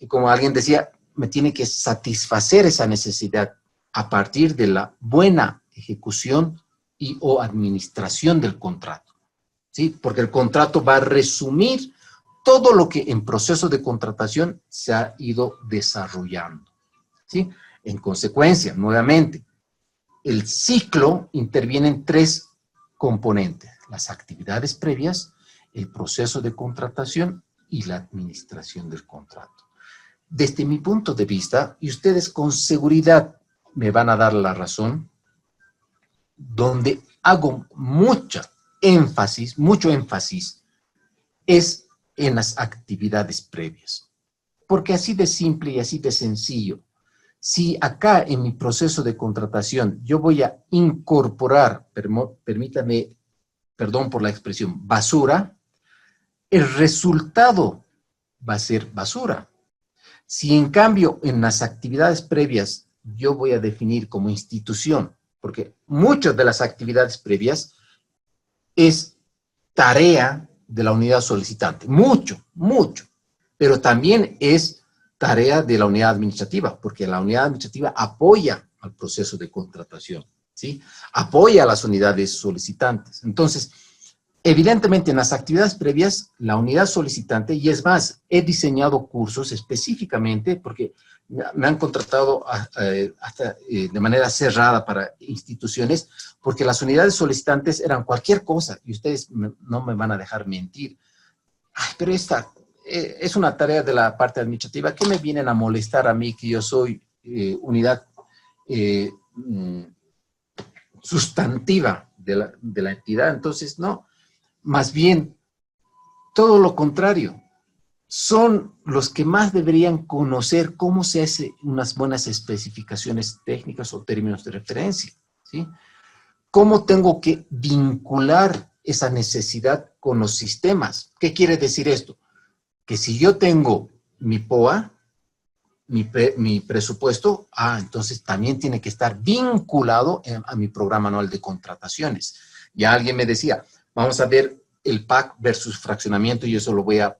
como alguien decía, me tiene que satisfacer esa necesidad a partir de la buena ejecución y o administración del contrato, ¿sí? Porque el contrato va a resumir todo lo que en proceso de contratación se ha ido desarrollando, ¿sí? En consecuencia, nuevamente, el ciclo interviene en 3 componentes: las actividades previas, el proceso de contratación y la administración del contrato. Desde mi punto de vista, y ustedes con seguridad me van a dar la razón, donde hago mucho énfasis, es en las actividades previas. Porque así de simple y así de sencillo, si acá en mi proceso de contratación yo voy a incorporar, permítame, perdón por la expresión, basura, el resultado va a ser basura. Si en cambio en las actividades previas yo voy a definir como institución, porque muchas de las actividades previas es tarea de la unidad solicitante, mucho, pero también es tarea de la unidad administrativa, porque la unidad administrativa apoya al proceso de contratación, ¿sí? Apoya a las unidades solicitantes. Entonces, evidentemente en las actividades previas, la unidad solicitante, y es más, he diseñado cursos específicamente, porque me han contratado hasta de manera cerrada para instituciones, porque las unidades solicitantes eran cualquier cosa, y ustedes no me van a dejar mentir. Ay, pero esta es una tarea de la parte administrativa, ¿qué me vienen a molestar a mí que yo soy unidad sustantiva de la entidad? Entonces, no, más bien, todo lo contrario. Son los que más deberían conocer cómo se hacen unas buenas especificaciones técnicas o términos de referencia, ¿sí? ¿Cómo tengo que vincular esa necesidad con los sistemas? ¿Qué quiere decir esto? Que si yo tengo mi POA, mi presupuesto, entonces también tiene que estar vinculado a mi programa anual de contrataciones. Ya alguien me decía, vamos a ver el PAC versus fraccionamiento, y eso lo voy a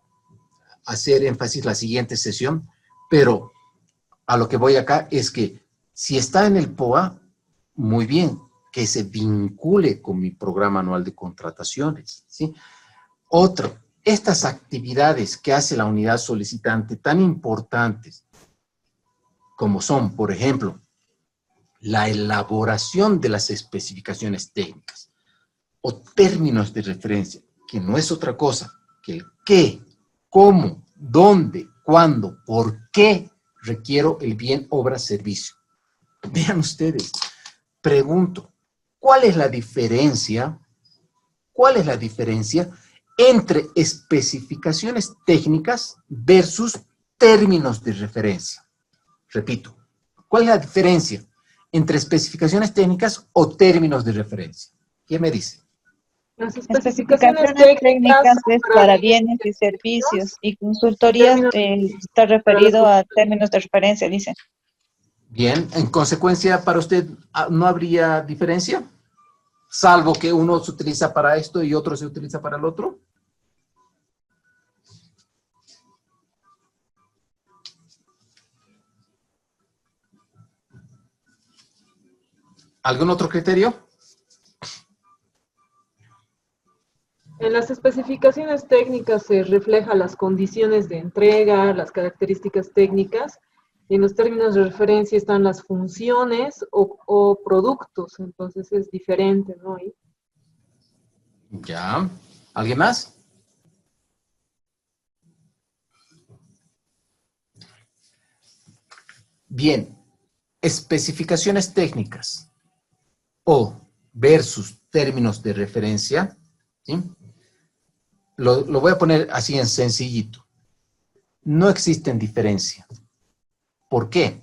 hacer énfasis la siguiente sesión, pero a lo que voy acá es que si está en el POA, muy bien, que se vincule con mi programa anual de contrataciones, ¿sí? Otro, estas actividades que hace la unidad solicitante tan importantes como son, por ejemplo, la elaboración de las especificaciones técnicas o términos de referencia, que no es otra cosa que el qué, cómo, dónde, cuándo, por qué requiero el bien, obra, servicio. Vean ustedes, pregunto, ¿cuál es la diferencia entre especificaciones técnicas versus términos de referencia? Repito, ¿cuál es la diferencia entre especificaciones técnicas o términos de referencia? ¿Qué me dice? Las Especificaciones técnicas es para bienes y servicios, y consultoría está referido a términos de referencia, dice. Bien, en consecuencia, para usted, ¿no habría diferencia? Salvo que uno se utiliza para esto y otro se utiliza para el otro. ¿Algún otro criterio? En las especificaciones técnicas se reflejan las condiciones de entrega, las características técnicas, y en los términos de referencia están las funciones o productos, entonces es diferente, ¿no? Ya. ¿Alguien más? Bien. Especificaciones técnicas o versus términos de referencia, ¿sí? Lo voy a poner así en sencillito. No existen diferencia. ¿Por qué?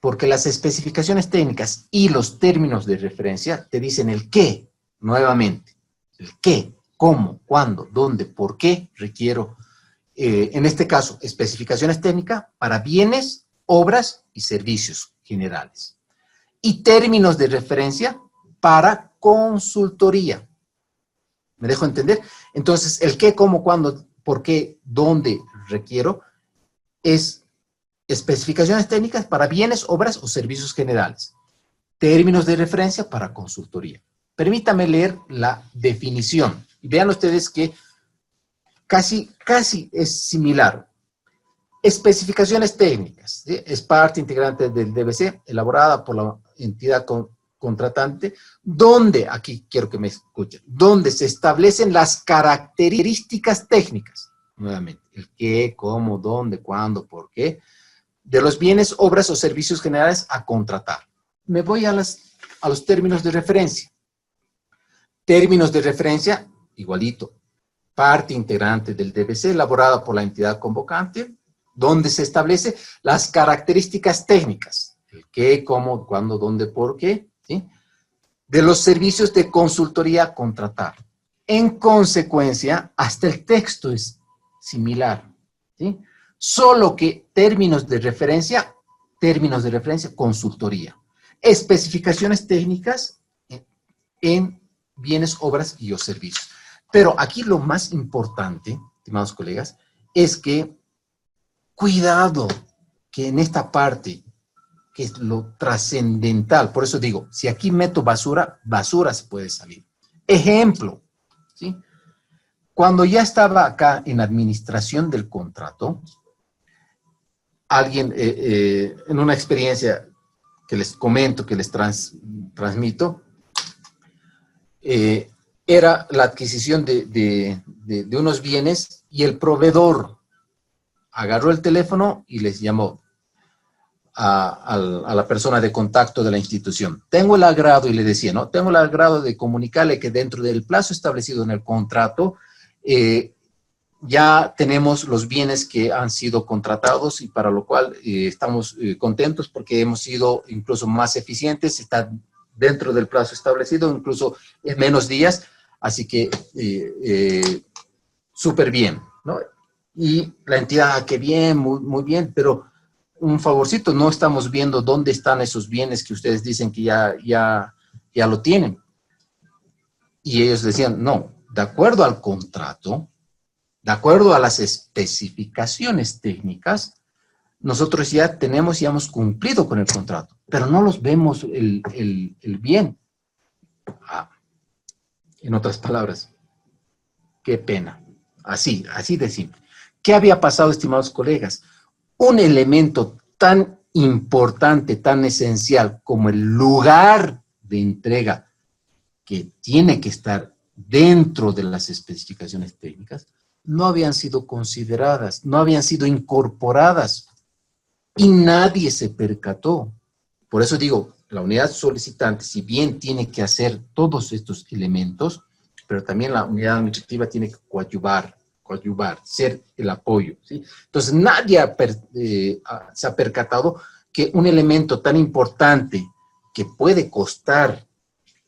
Porque las especificaciones técnicas y los términos de referencia te dicen el qué, nuevamente. El qué, cómo, cuándo, dónde, por qué requiero. En este caso, especificaciones técnicas para bienes, obras y servicios generales. Y términos de referencia para consultoría. ¿Me dejo entender? Entonces, el qué, cómo, cuándo, por qué, dónde requiero es especificaciones técnicas para bienes, obras o servicios generales. Términos de referencia para consultoría. Permítame leer la definición. Y vean ustedes que casi es similar. Especificaciones técnicas, ¿sí? Es parte integrante del DBC, elaborada por la entidad contratante, donde, aquí quiero que me escuchen, donde se establecen las características técnicas, nuevamente, el qué, cómo, dónde, cuándo, por qué, de los bienes, obras o servicios generales a contratar. Me voy a los términos de referencia. Términos de referencia, igualito, parte integrante del DBC, elaborada por la entidad convocante, donde se establece las características técnicas, el qué, cómo, cuándo, dónde, por qué, ¿sí? De los servicios de consultoría a contratar. En consecuencia, hasta el texto es similar, ¿sí? Solo que términos de referencia, consultoría. Especificaciones técnicas en bienes, obras y o servicios. Pero aquí lo más importante, estimados colegas, es que cuidado que en esta parte, que es lo trascendental, por eso digo, si aquí meto basura, basura se puede salir. Ejemplo, ¿sí? Cuando ya estaba acá en administración del contrato, alguien, en una experiencia que les comento, que les transmito, era la adquisición de unos bienes y el proveedor agarró el teléfono y les llamó a la persona de contacto de la institución. Tengo el agrado, y le decía, ¿no? Tengo el agrado de comunicarle que dentro del plazo establecido en el contrato, ya tenemos los bienes que han sido contratados y para lo cual estamos contentos porque hemos sido incluso más eficientes, está dentro del plazo establecido, incluso en menos días, así que súper bien, ¿no? Y la entidad, qué bien, muy bien, pero un favorcito, no estamos viendo dónde están esos bienes que ustedes dicen que ya lo tienen. Y ellos decían, no, de acuerdo al contrato, de acuerdo a las especificaciones técnicas, nosotros ya hemos cumplido con el contrato, pero no los vemos el bien. En otras palabras, qué pena. Así de simple. ¿Qué había pasado, estimados colegas? Un elemento tan importante, tan esencial como el lugar de entrega que tiene que estar dentro de las especificaciones técnicas, no habían sido consideradas, no habían sido incorporadas y nadie se percató. Por eso digo, la unidad solicitante, si bien tiene que hacer todos estos elementos, pero también la unidad administrativa tiene que coadyuvar, ser el apoyo, ¿sí? Entonces nadie se ha percatado que un elemento tan importante que puede costar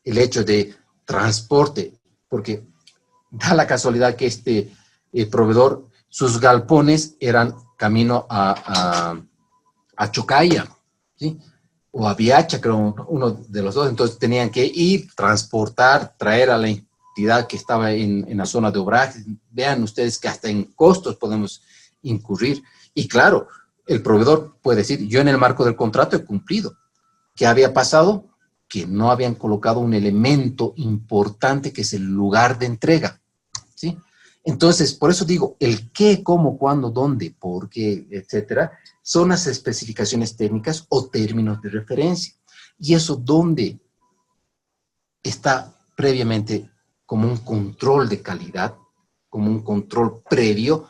el hecho de transporte, porque da la casualidad que este proveedor, sus galpones eran camino a Chocaya, ¿sí? O a Viacha, creo, uno de los dos. Entonces tenían que ir, transportar, traer a la entidad que estaba en la zona de obraje. Vean ustedes que hasta en costos podemos incurrir. Y claro, el proveedor puede decir, yo en el marco del contrato he cumplido. ¿Qué había pasado? Que no habían colocado un elemento importante que es el lugar de entrega, ¿sí? Entonces, por eso digo, el qué, cómo, cuándo, dónde, por qué, etcétera, son las especificaciones técnicas o términos de referencia. Y eso, ¿dónde está previamente como un control de calidad, como un control previo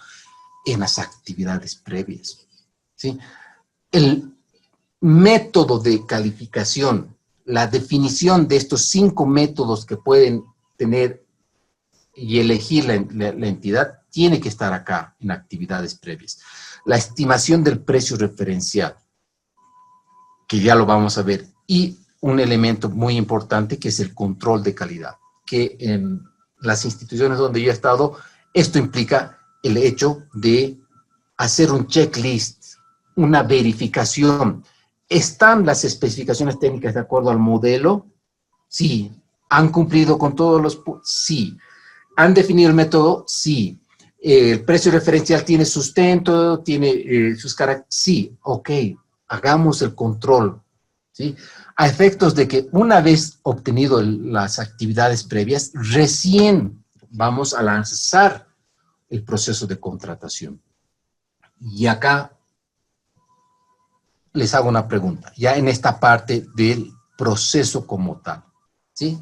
en las actividades previas, ¿sí? El método de calificación, la definición de estos 5 métodos que pueden tener y elegir la entidad, tiene que estar acá en actividades previas. La estimación del precio referencial, que ya lo vamos a ver, y un elemento muy importante que es el control de calidad, que en las instituciones donde yo he estado, esto implica el hecho de hacer un checklist, una verificación. ¿Están las especificaciones técnicas de acuerdo al modelo? Sí. ¿Han cumplido con todos los? Sí. ¿Han definido el método? Sí. ¿El precio referencial tiene sustento? ¿Tiene sus características? Sí. Ok, hagamos el control, ¿sí? A efectos de que una vez obtenido las actividades previas, recién vamos a lanzar el proceso de contratación. Y acá les hago una pregunta, ya en esta parte del proceso como tal, ¿sí?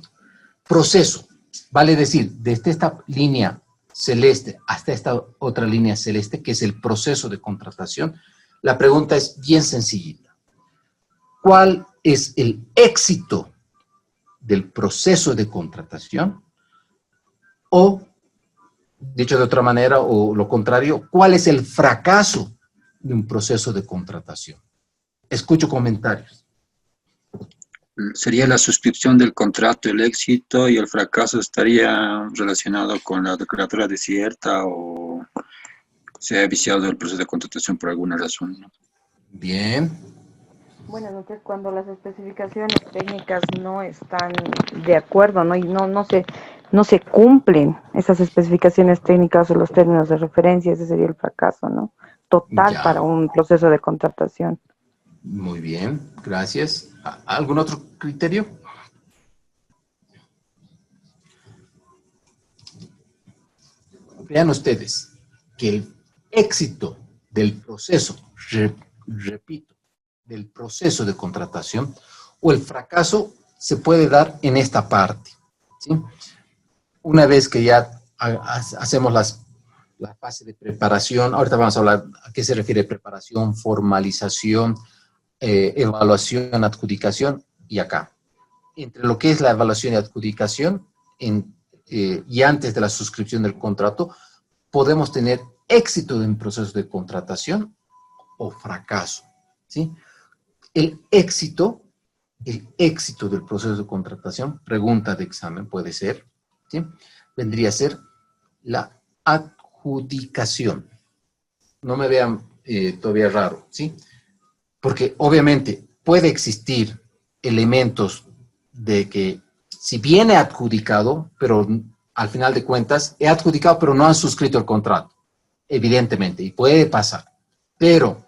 Proceso. Vale decir, desde esta línea celeste hasta esta otra línea celeste, que es el proceso de contratación, la pregunta es bien sencillita. ¿Cuál es el éxito del proceso de contratación? O, dicho de otra manera, o lo contrario, ¿cuál es el fracaso de un proceso de contratación? Escucho comentarios. ¿Sería la suscripción del contrato el éxito y el fracaso estaría relacionado con la declaratoria desierta o se ha viciado el proceso de contratación por alguna razón, ¿no? Bien. Bueno, entonces cuando las especificaciones técnicas no están de acuerdo, ¿no? Y no se cumplen esas especificaciones técnicas o los términos de referencia, ese sería el fracaso, ¿no? Total Ya. para un proceso de contratación. Muy bien, gracias. ¿Algún otro criterio? Vean ustedes que el éxito del proceso, repito, del proceso de contratación o el fracaso se puede dar en esta parte, ¿sí? Una vez que ya hacemos la fase de preparación, ahorita vamos a hablar a qué se refiere preparación, formalización, evaluación, adjudicación y acá. Entre lo que es la evaluación y adjudicación y antes de la suscripción del contrato, podemos tener éxito en un proceso de contratación o fracaso, ¿sí? El éxito del proceso de contratación, pregunta de examen puede ser, ¿sí? Vendría a ser la adjudicación. No me vean todavía raro, ¿sí? Porque obviamente puede existir elementos de que si viene adjudicado, pero al final de cuentas he adjudicado pero no han suscrito el contrato, evidentemente, y puede pasar. Pero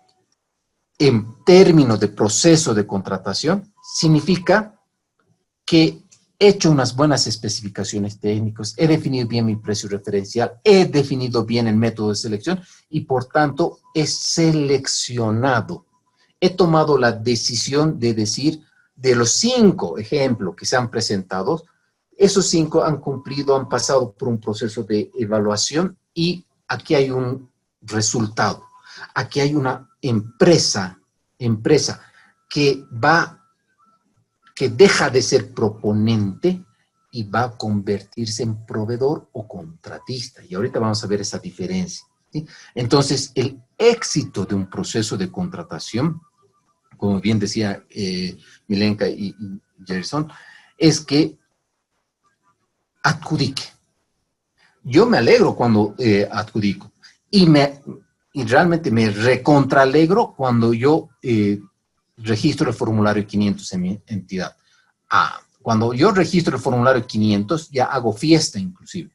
en términos de proceso de contratación, significa que he hecho unas buenas especificaciones técnicas, he definido bien mi precio referencial, he definido bien el método de selección y por tanto he seleccionado. He tomado la decisión de decir, de los 5 ejemplos que se han presentado, esos 5 han cumplido, han pasado por un proceso de evaluación y aquí hay un resultado. Aquí hay una empresa que deja de ser proponente y va a convertirse en proveedor o contratista. Y ahorita vamos a ver esa diferencia, ¿sí? Entonces, el éxito de un proceso de contratación, como bien decía Milenka y Gerson, es que adjudique, yo me alegro cuando adjudico. Y realmente me recontraalegro cuando yo registro el formulario 500 en mi entidad. Cuando yo registro el formulario 500, ya hago fiesta inclusive,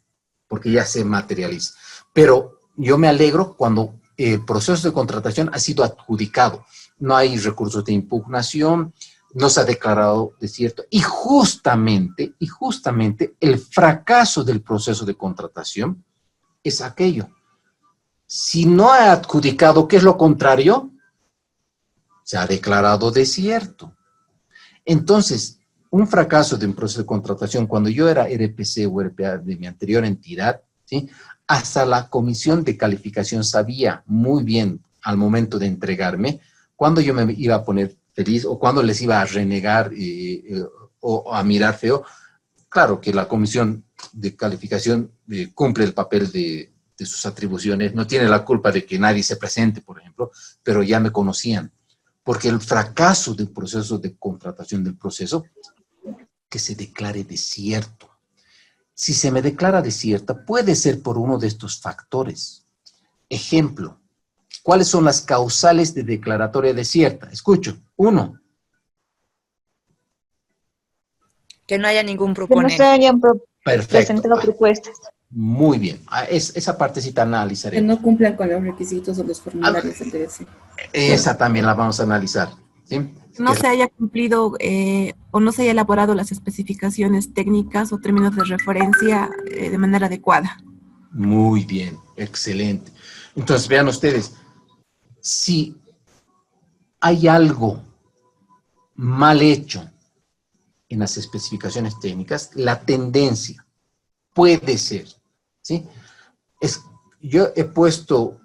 porque ya se materializa. Pero yo me alegro cuando el proceso de contratación ha sido adjudicado. No hay recursos de impugnación, no se ha declarado desierto. Y justamente el fracaso del proceso de contratación es aquello. Si no ha adjudicado, ¿qué es lo contrario? Se ha declarado desierto. Entonces, un fracaso de un proceso de contratación, cuando yo era RPC o RPA de mi anterior entidad, ¿sí?, hasta la comisión de calificación sabía muy bien al momento de entregarme cuándo yo me iba a poner feliz o cuándo les iba a renegar o a mirar feo. Claro que la comisión de calificación cumple el papel de sus atribuciones, no tiene la culpa de que nadie se presente, por ejemplo, pero ya me conocían. Porque el fracaso del proceso de contratación del proceso, que se declare desierto. Si se me declara desierta, puede ser por uno de estos factores. Ejemplo, ¿cuáles son las causales de declaratoria desierta? Escucho, 1. Que no haya ningún proponente. Que no se hayan presentado Perfecto. propuestas. Muy bien. Esa partecita analizaré. Que no cumplan con los requisitos o los formularios del DBC. Esa también la vamos a analizar. ¿Sí? No se haya cumplido o no se haya elaborado las especificaciones técnicas o términos de referencia de manera adecuada. Muy bien, excelente. Entonces, vean ustedes, si hay algo mal hecho en las especificaciones técnicas, la tendencia puede ser, ¿sí? Yo he puesto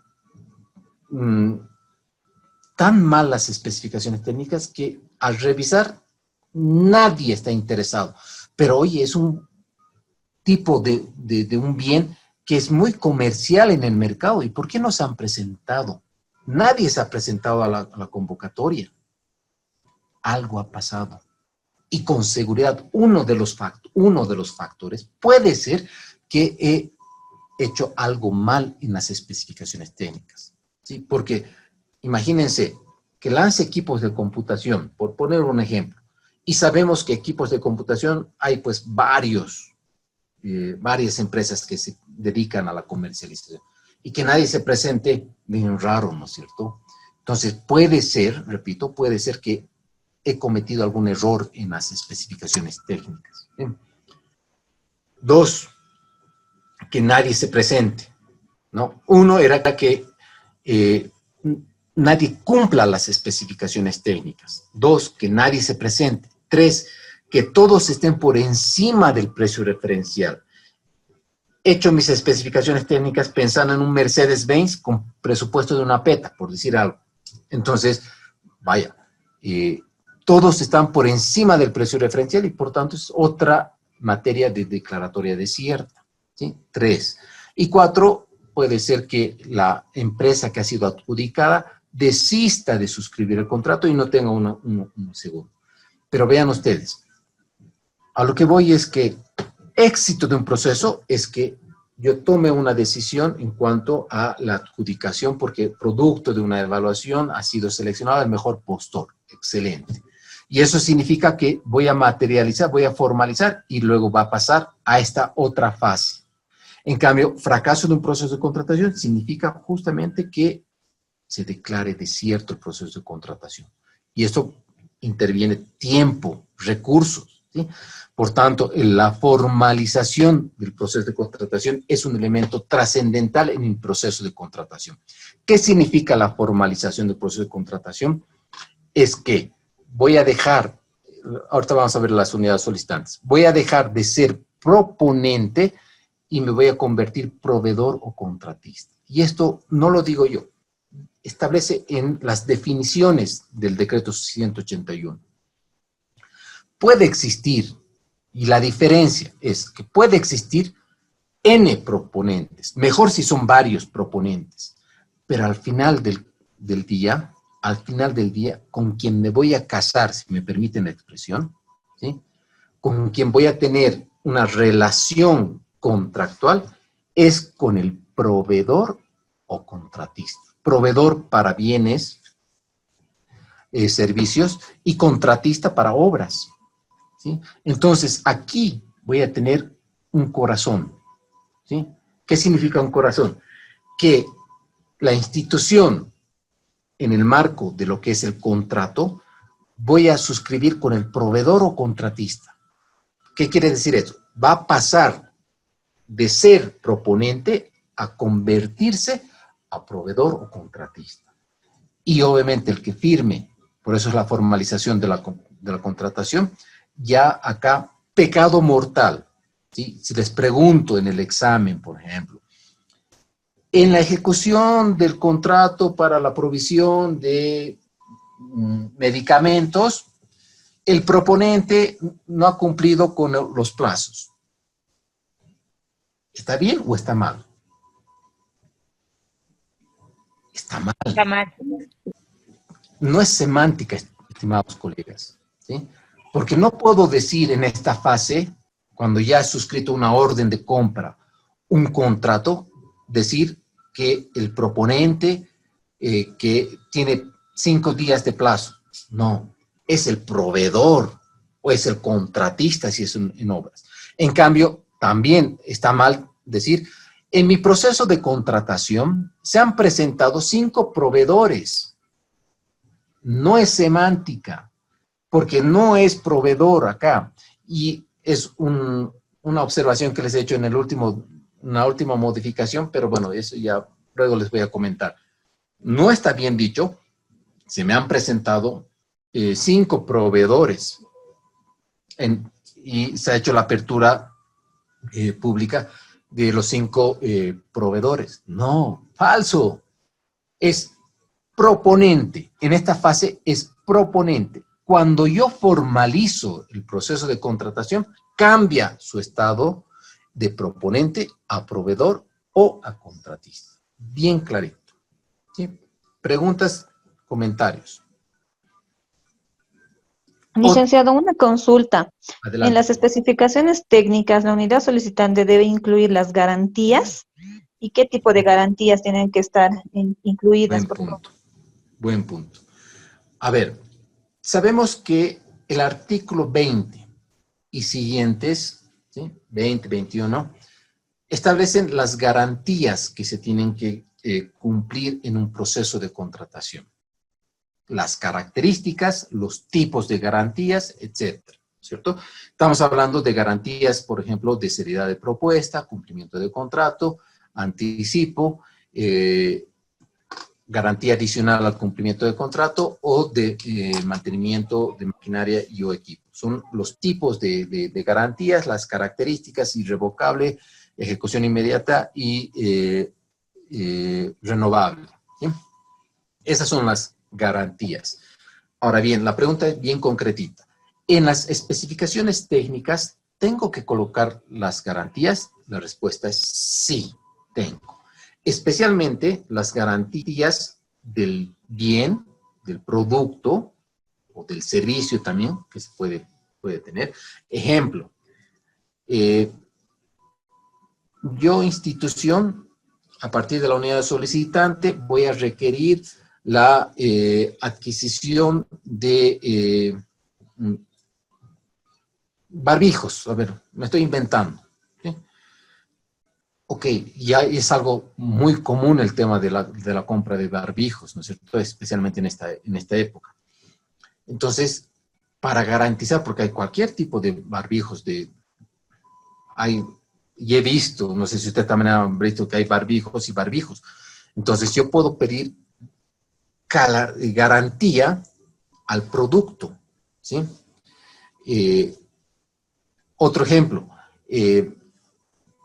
tan mal las especificaciones técnicas que al revisar nadie está interesado. Pero oye, es un tipo de un bien que es muy comercial en el mercado. ¿Y por qué no se han presentado? Nadie se ha presentado a la convocatoria. Algo ha pasado. Y con seguridad, uno de los factores puede ser que he hecho algo mal en las especificaciones técnicas. ¿Sí? Porque imagínense que lance equipos de computación, por poner un ejemplo, y sabemos que equipos de computación hay pues varias empresas que se dedican a la comercialización y que nadie se presente, bien raro, ¿no es cierto? Entonces puede ser, repito, puede ser que he cometido algún error en las especificaciones técnicas. ¿Bien? 2, que nadie se presente, ¿no? 1 era que nadie cumpla las especificaciones técnicas. 2, que nadie se presente. 3, que todos estén por encima del precio referencial. He hecho mis especificaciones técnicas pensando en un Mercedes-Benz con presupuesto de una PETA, por decir algo. Entonces, vaya, todos están por encima del precio referencial y por tanto es otra materia de declaratoria desierta, ¿sí? 3. Y 4, puede ser que la empresa que ha sido adjudicada desista de suscribir el contrato y no tenga un segundo. Pero vean ustedes, a lo que voy es que éxito de un proceso es que yo tome una decisión en cuanto a la adjudicación porque producto de una evaluación ha sido seleccionado el mejor postor. Excelente. Y eso significa que voy a materializar, voy a formalizar y luego va a pasar a esta otra fase. En cambio, fracaso de un proceso de contratación significa justamente que se declare desierto el proceso de contratación. Y esto interviene tiempo, recursos, ¿sí? Por tanto, la formalización del proceso de contratación es un elemento trascendental en el proceso de contratación. ¿Qué significa la formalización del proceso de contratación? Es que voy a dejar, ahorita vamos a ver las unidades solicitantes, voy a dejar de ser proponente y me voy a convertir proveedor o contratista. Y esto no lo digo yo, establece en las definiciones del decreto 181. Puede existir, y la diferencia es que puede existir N proponentes, mejor si son varios proponentes, pero al final del día, con quien me voy a casar, si me permiten la expresión, ¿sí? Con quien voy a tener una relación contractual, es con el proveedor o contratista. Proveedor para bienes, servicios, y contratista para obras, ¿sí? Entonces, aquí voy a tener un corazón, ¿sí? ¿Qué significa un corazón? Que la institución, en el marco de lo que es el contrato, voy a suscribir con el proveedor o contratista. ¿Qué quiere decir eso? Va a pasar de ser proponente a convertirse a proveedor o contratista. Y obviamente el que firme, por eso es la formalización de la contratación, ya acá, pecado mortal, ¿sí? Si les pregunto en el examen, por ejemplo, en la ejecución del contrato para la provisión de medicamentos, el proponente no ha cumplido con los plazos. ¿Está bien o está mal? Está mal. Está mal. No es semántica, estimados colegas, ¿sí? Porque no puedo decir en esta fase, cuando ya he suscrito una orden de compra, un contrato, decir que el proponente que tiene 5 días de plazo. No, es el proveedor o es el contratista si es en obras. En cambio, también está mal decir, en mi proceso de contratación se han presentado 5 proveedores. No es semántica, porque no es proveedor acá. Y es una observación que les he hecho en una última modificación, pero bueno, eso ya luego les voy a comentar. No está bien dicho, se me han presentado 5 proveedores y se ha hecho la apertura pública de los 5 proveedores. No, falso. Es proponente. En esta fase es proponente. Cuando yo formalizo el proceso de contratación, cambia su estado de proponente a proveedor o a contratista. Bien clarito. ¿Sí? Preguntas, comentarios. Licenciado, una consulta. Adelante. En las especificaciones técnicas, la unidad solicitante debe incluir las garantías. ¿Y qué tipo de garantías tienen que estar incluidas? Buen punto. A ver, sabemos que el artículo 20 y siguientes, ¿sí? 20, 21, establecen las garantías que se tienen que cumplir en un proceso de contratación. Las características, los tipos de garantías, etcétera, ¿cierto? Estamos hablando de garantías, por ejemplo, de seriedad de propuesta, cumplimiento de contrato, anticipo, garantía adicional al cumplimiento de contrato o de mantenimiento de maquinaria y o equipo. Son los tipos de garantías, las características: irrevocable, ejecución inmediata y renovable, ¿sí? Esas son las garantías. Ahora bien, la pregunta es bien concretita. En las especificaciones técnicas, ¿tengo que colocar las garantías? La respuesta es sí, tengo. Especialmente las garantías del bien, del producto o del servicio también, que se puede tener. Ejemplo, yo, institución, a partir de la unidad solicitante, voy a requerir la adquisición de barbijos. A ver, me estoy inventando. ¿Sí? Ok, ya es algo muy común el tema de la compra de barbijos, ¿no es cierto? Especialmente en esta época. Entonces, para garantizar, porque hay cualquier tipo de barbijos, y he visto, no sé si usted también ha visto que hay barbijos y barbijos. Entonces, yo puedo pedir garantía al producto, ¿sí? Otro ejemplo,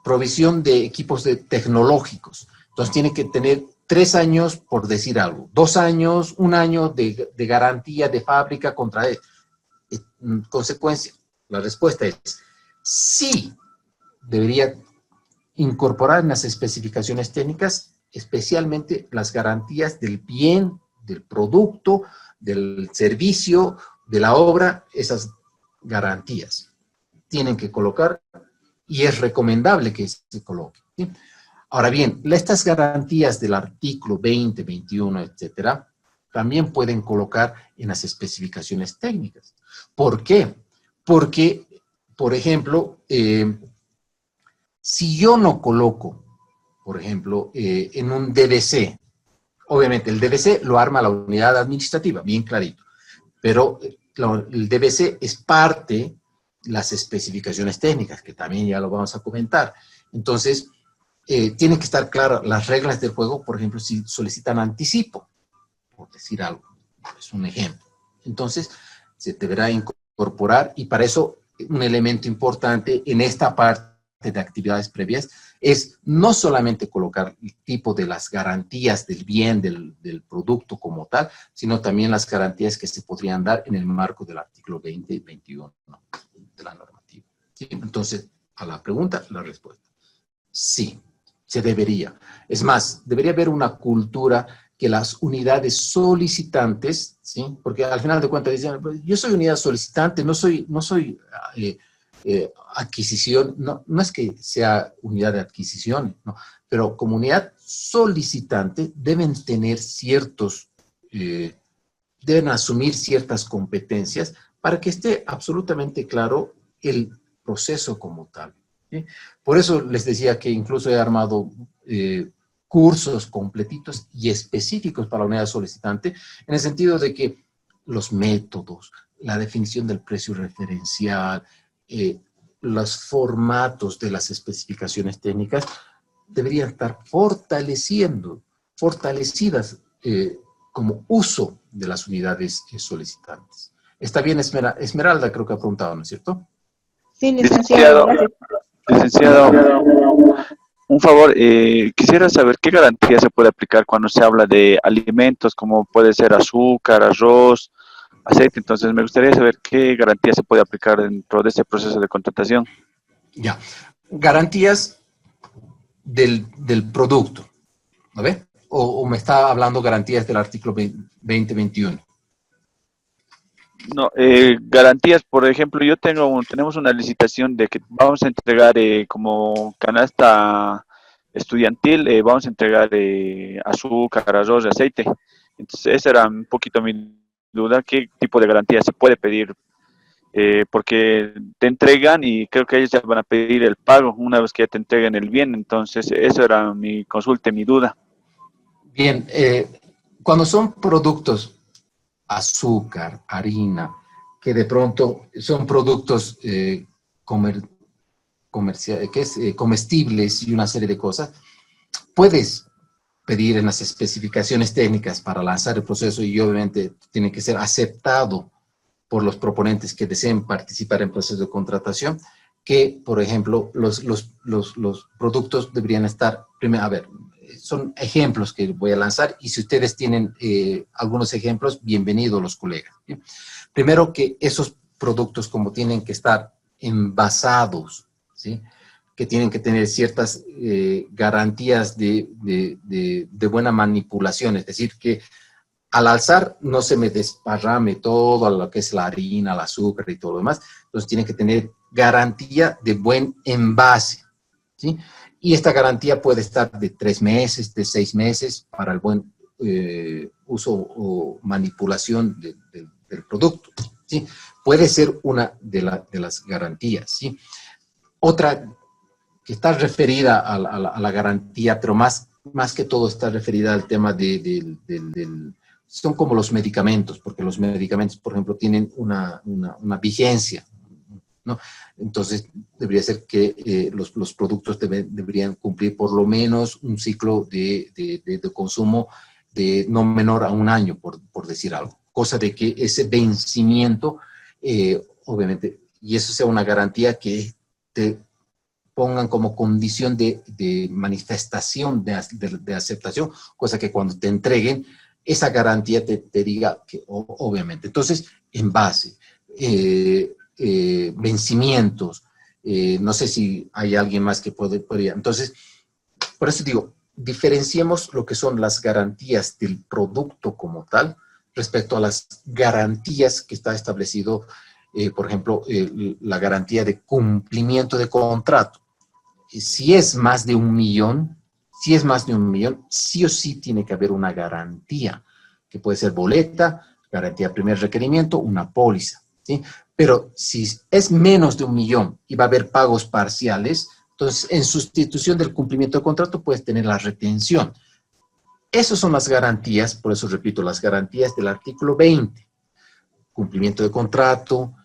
provisión de equipos tecnológicos. Entonces tiene que tener 3 años, por decir algo, 2 años, 1 año de garantía de fábrica contra consecuencia. La respuesta es sí, debería incorporar en las especificaciones técnicas especialmente las garantías del bien, del producto, del servicio, de la obra. Esas garantías tienen que colocar y es recomendable que se coloque, ¿sí? Ahora bien, estas garantías del artículo 20, 21, etcétera, también pueden colocar en las especificaciones técnicas. ¿Por qué? Porque, por ejemplo, si yo no coloco, por ejemplo, en un DBC, obviamente el DBC lo arma la unidad administrativa, bien clarito, pero el DBC es parte de las especificaciones técnicas, que también ya lo vamos a comentar. Entonces, tienen que estar claras las reglas del juego, por ejemplo, si solicitan anticipo, por decir algo, es un ejemplo. Entonces, se deberá incorporar, y para eso un elemento importante en esta parte de actividades previas es no solamente colocar el tipo de las garantías del bien, del producto como tal, sino también las garantías que se podrían dar en el marco del artículo 20 y 21 de la normativa. ¿Sí? Entonces, a la pregunta, la respuesta. Sí, se debería. Es más, debería haber una cultura que las unidades solicitantes, ¿sí? Porque al final de cuentas dicen, yo soy unidad solicitante, no soy adquisición, no es que sea unidad de adquisición, ¿no? Pero como unidad solicitante deben tener deben asumir ciertas competencias para que esté absolutamente claro el proceso como tal. ¿Sí? Por eso les decía que incluso he armado cursos completitos y específicos para la unidad solicitante, en el sentido de que los métodos, la definición del precio referencial, los formatos de las especificaciones técnicas deberían estar fortalecidas como uso de las unidades solicitantes. Está bien, Esmeralda, creo que ha preguntado, ¿no es cierto? Sí, licenciado. Licenciado, un favor, quisiera saber qué garantía se puede aplicar cuando se habla de alimentos, como puede ser azúcar, arroz, aceite. Entonces, me gustaría saber qué garantía se puede aplicar dentro de ese proceso de contratación. Ya, garantías del producto, ¿no ve? O me está hablando garantías del artículo 2021. No, garantías, por ejemplo, tenemos una licitación de que vamos a entregar como canasta estudiantil, vamos a entregar azúcar, arroz y aceite. Entonces, esa era un poquito mi duda, qué tipo de garantía se puede pedir, porque te entregan y creo que ellos ya van a pedir el pago una vez que ya te entreguen el bien. Entonces, eso era mi consulta, mi duda. Bien, cuando son productos azúcar, harina, que de pronto son productos comestibles y una serie de cosas, puedes pedir en las especificaciones técnicas para lanzar el proceso y obviamente tiene que ser aceptado por los proponentes que deseen participar en proceso de contratación, que, por ejemplo, los productos deberían estar, primero, a ver, son ejemplos que voy a lanzar y si ustedes tienen algunos ejemplos, bienvenidos los colegas. ¿Sí? Primero que esos productos como tienen que estar envasados, ¿sí? Que tienen que tener ciertas garantías de buena manipulación, es decir, que al alzar no se me desparrame todo lo que es la harina, el azúcar y todo lo demás, entonces tienen que tener garantía de buen envase, ¿sí? Y esta garantía puede estar de 3 meses, de 6 meses para el buen uso o manipulación del producto, ¿sí? Puede ser una de las garantías, ¿sí? Otra que está referida a la garantía, pero más que todo está referida al tema son como los medicamentos, porque los medicamentos, por ejemplo, tienen una vigencia, ¿no? Entonces, debería ser que los productos deberían cumplir por lo menos un ciclo de consumo de no menor a 1 año, por decir algo. Cosa de que ese vencimiento, obviamente, y eso sea una garantía que te pongan como condición de manifestación de aceptación, cosa que cuando te entreguen, esa garantía te diga que, obviamente. Entonces, envase, vencimientos, no sé si hay alguien más que podría. Entonces, por eso digo, diferenciemos lo que son las garantías del producto como tal respecto a las garantías que está establecido, por ejemplo, la garantía de cumplimiento de contrato. Si es más de 1 millón, Si es más de 1 millón, sí o sí tiene que haber una garantía, que puede ser boleta, garantía de primer requerimiento, una póliza, ¿sí? Pero si es menos de 1 millón y va a haber pagos parciales, entonces en sustitución del cumplimiento del contrato puedes tener la retención. Esas son las garantías, por eso repito, las garantías del artículo 20. Cumplimiento de contrato,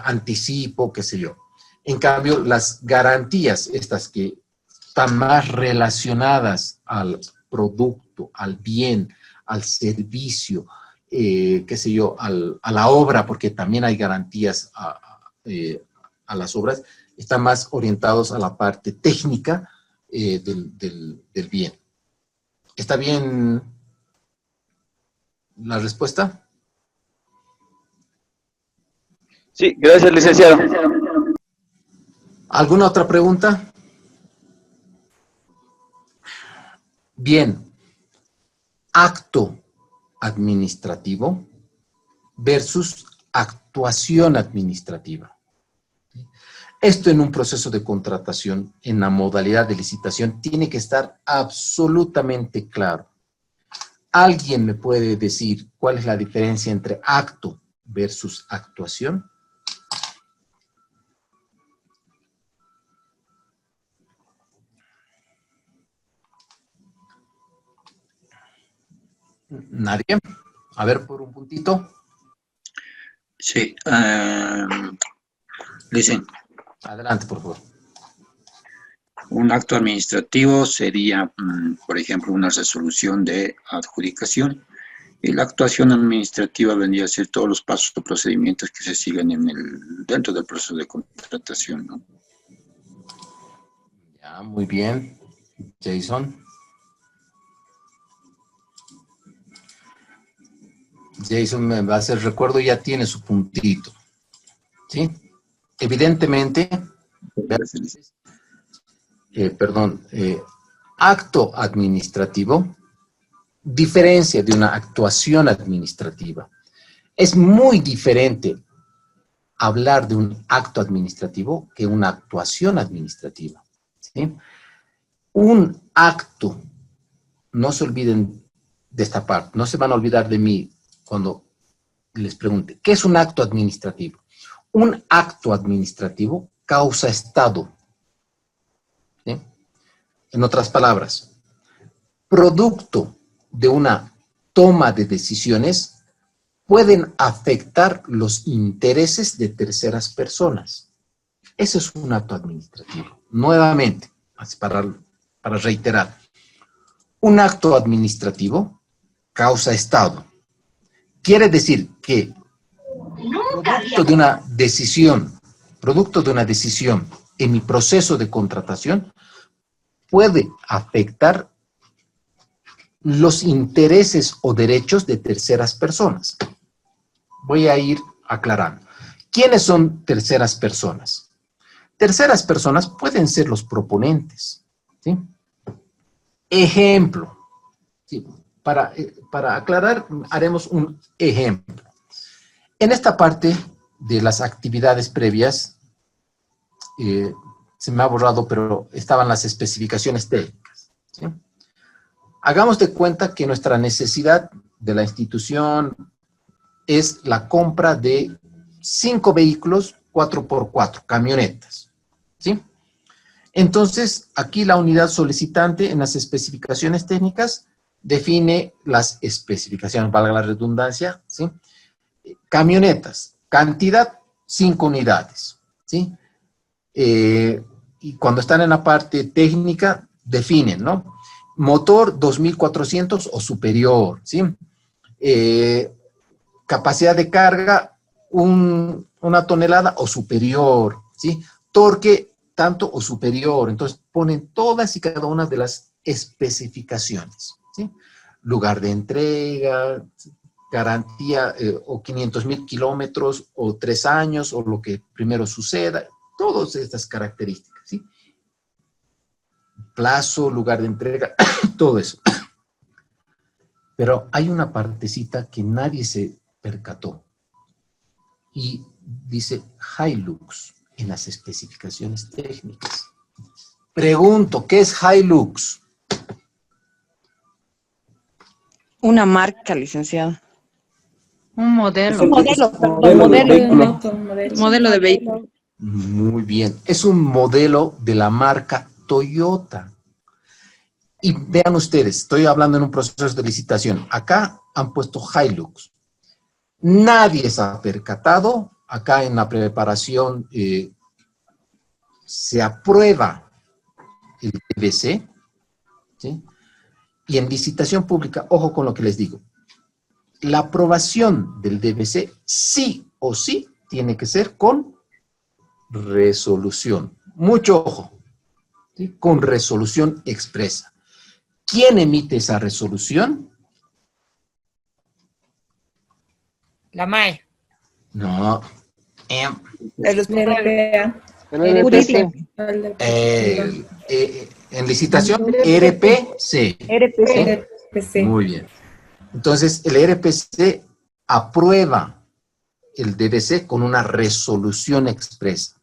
anticipo, qué sé yo. En cambio, las garantías, estas que están más relacionadas al producto, al bien, al servicio, qué sé yo, a la obra, porque también hay garantías a las obras, están más orientados a la parte técnica del bien. ¿Está bien la respuesta? Sí, gracias, licenciado. ¿Alguna otra pregunta? Bien. Acto administrativo versus actuación administrativa. Esto en un proceso de contratación, en la modalidad de licitación, tiene que estar absolutamente claro. ¿Alguien me puede decir cuál es la diferencia entre acto versus actuación? ¿Nadie? A ver, por un puntito. Sí. Dicen. Adelante, por favor. Un acto administrativo sería, por ejemplo, una resolución de adjudicación. Y la actuación administrativa vendría a ser todos los pasos o procedimientos que se siguen dentro del proceso de contratación, ¿no? Ya, muy bien. Jason. Jason me va a hacer recuerdo, ya tiene su puntito. ¿Sí? Evidentemente, acto administrativo diferencia de una actuación administrativa. Es muy diferente hablar de un acto administrativo que una actuación administrativa, ¿sí? Un acto, no se olviden de esta parte, no se van a olvidar de mí cuando les pregunte, ¿qué es un acto administrativo? Un acto administrativo causa estado. ¿Sí? En otras palabras, producto de una toma de decisiones pueden afectar los intereses de terceras personas. Eso es un acto administrativo. Nuevamente, para reiterar, un acto administrativo causa estado. Quiere decir que producto de una decisión en mi proceso de contratación puede afectar los intereses o derechos de terceras personas. Voy a ir aclarando. ¿Quiénes son terceras personas? Terceras personas pueden ser los proponentes, ¿sí? Ejemplo, ¿sí? Para aclarar, haremos un ejemplo. En esta parte de las actividades previas, se me ha borrado, pero estaban las especificaciones técnicas, ¿sí? Hagamos de cuenta que nuestra necesidad de la institución es la compra de 5 vehículos 4x4, camionetas, ¿sí? Entonces, aquí la unidad solicitante en las especificaciones técnicas define las especificaciones, valga la redundancia, ¿sí? Camionetas, cantidad 5 unidades, ¿sí? Y cuando están en la parte técnica, definen, ¿no? Motor 2400 o superior, ¿sí? Capacidad de carga 1 tonelada o superior, ¿sí? Torque tanto o superior. Entonces ponen todas y cada una de las especificaciones, ¿sí? Lugar de entrega, garantía o 500,000 kilómetros o 3 años o lo que primero suceda, todas estas características, ¿sí? Plazo, lugar de entrega, todo eso. Pero hay una partecita que nadie se percató y dice Hilux en las especificaciones técnicas. Pregunto, ¿qué es Hilux? Una marca, licenciado. Un modelo. Un modelo, modelo de vehículo. Muy bien. Es un modelo de la marca Toyota. Y vean ustedes, estoy hablando en un proceso de licitación. Acá han puesto Hilux. Nadie se ha percatado. Acá en la preparación se aprueba el DBC, ¿sí? Y en licitación pública, ojo con lo que les digo, la aprobación del DBC sí o sí tiene que ser con resolución. Mucho ojo, ¿sí? Con resolución expresa. ¿Quién emite esa resolución? La MAE. No. De los RPA. En licitación, RPC. RPC. Muy bien. Entonces, el RPC aprueba el DBC con una resolución expresa.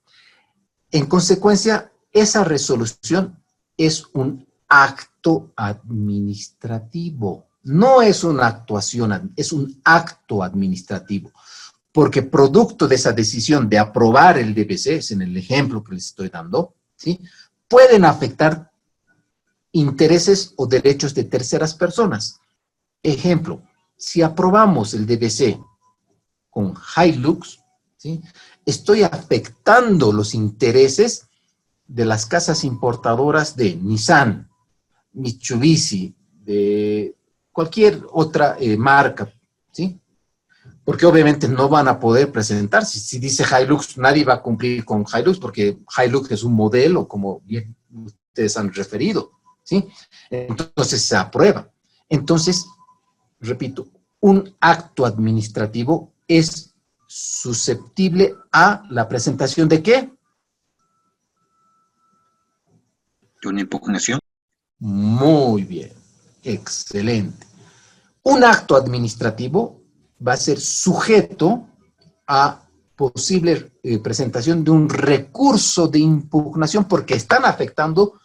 En consecuencia, esa resolución es un acto administrativo. No es una actuación, es un acto administrativo. Porque producto de esa decisión de aprobar el DBC, es en el ejemplo que les estoy dando, ¿sí? Pueden afectar intereses o derechos de terceras personas. Ejemplo, si aprobamos el DBC con Hilux, ¿sí? Estoy afectando los intereses de las casas importadoras de Nissan, Mitsubishi, de cualquier otra marca, ¿sí? Porque obviamente no van a poder presentarse. Si dice Hilux, nadie va a cumplir con Hilux, porque Hilux es un modelo, como bien ustedes han referido, ¿sí? Entonces se aprueba. Entonces, repito, un acto administrativo es susceptible a la presentación ¿de qué? ¿De una impugnación? Muy bien, excelente. Un acto administrativo va a ser sujeto a posible presentación de un recurso de impugnación porque están afectando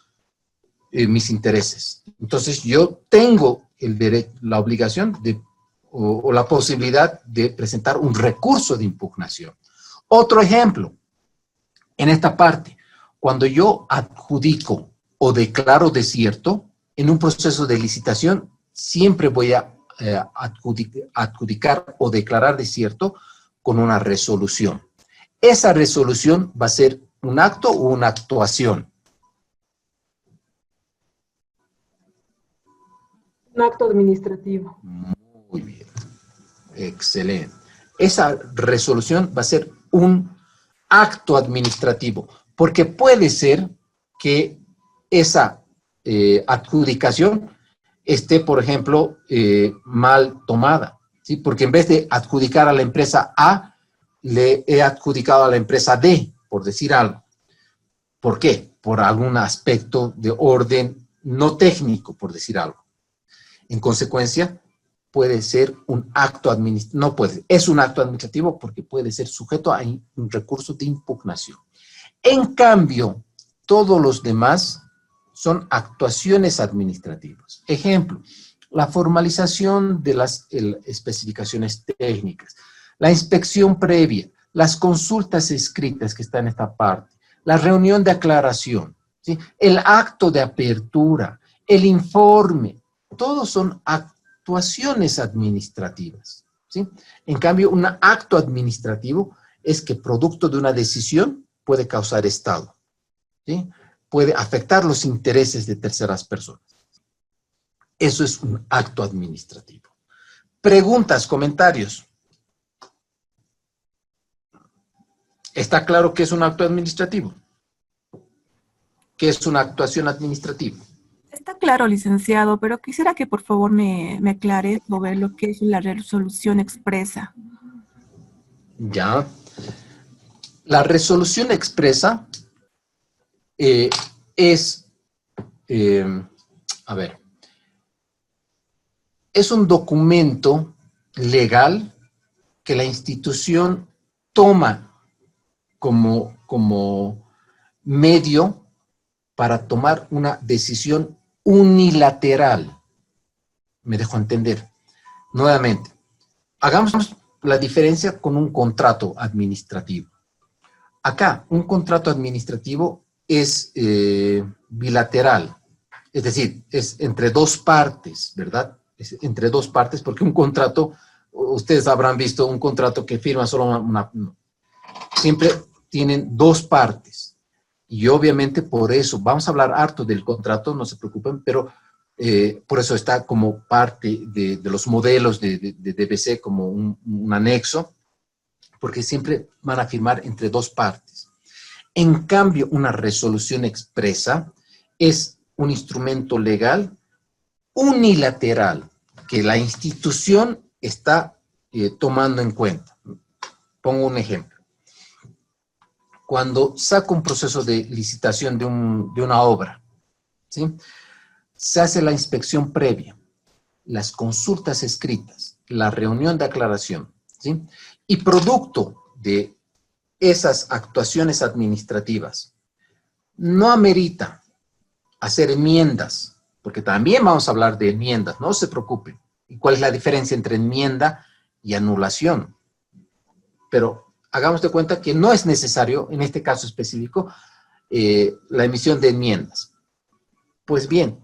mis intereses. Entonces yo tengo el derecho, la obligación de, o la posibilidad de presentar un recurso de impugnación. Otro ejemplo, en esta parte, cuando yo adjudico o declaro desierto, en un proceso de licitación siempre voy a adjudicar o declarar desierto con una resolución. Esa resolución va a ser un acto o una actuación. Un acto administrativo. Muy bien. Excelente. Esa resolución va a ser un acto administrativo, porque puede ser que esa adjudicación esté, por ejemplo, mal tomada, ¿sí? Porque en vez de adjudicar a la empresa A, le he adjudicado a la empresa D, por decir algo. ¿Por qué? Por algún aspecto de orden no técnico, por decir algo. En consecuencia, puede ser un acto administrativo, no puede, es un acto administrativo porque puede ser sujeto a un recurso de impugnación. En cambio, todos los demás son actuaciones administrativas. Ejemplo, la formalización de las especificaciones técnicas, la inspección previa, las consultas escritas que están en esta parte, la reunión de aclaración, ¿sí? El acto de apertura, el informe, todos son actuaciones administrativas, ¿sí? En cambio, un acto administrativo es que producto de una decisión puede causar estado, ¿sí? Puede afectar los intereses de terceras personas. Eso es un acto administrativo. Preguntas, comentarios. ¿Está claro qué es un acto administrativo? ¿Qué es una actuación administrativa? Está claro, licenciado, pero quisiera que por favor me aclare sobre lo que es la resolución expresa. Ya. La resolución expresa es un documento legal que la institución toma como medio para tomar una decisión unilateral. Me dejo entender. nuevamente, hagamos la diferencia con un contrato administrativo. Acá, un contrato administrativo es bilateral, es decir, es entre dos partes, ¿verdad? Es entre dos partes, porque un contrato, ustedes habrán visto un contrato que firma solo siempre tienen dos partes. Y obviamente por eso, vamos a hablar harto del contrato, no se preocupen, pero por eso está como parte de los modelos de DBC, como un anexo, porque siempre van a firmar entre dos partes. En cambio, una resolución expresa es un instrumento legal unilateral que la institución está tomando en cuenta. Pongo un ejemplo. Cuando saco un proceso de licitación de una obra, ¿sí?, se hace la inspección previa, las consultas escritas, la reunión de aclaración, ¿sí?, y producto de esas actuaciones administrativas, no amerita hacer enmiendas, porque también vamos a hablar de enmiendas, no se preocupen. ¿Y cuál es la diferencia entre enmienda y anulación? Pero hagamos de cuenta que no es necesario, en este caso específico, la emisión de enmiendas. Pues bien,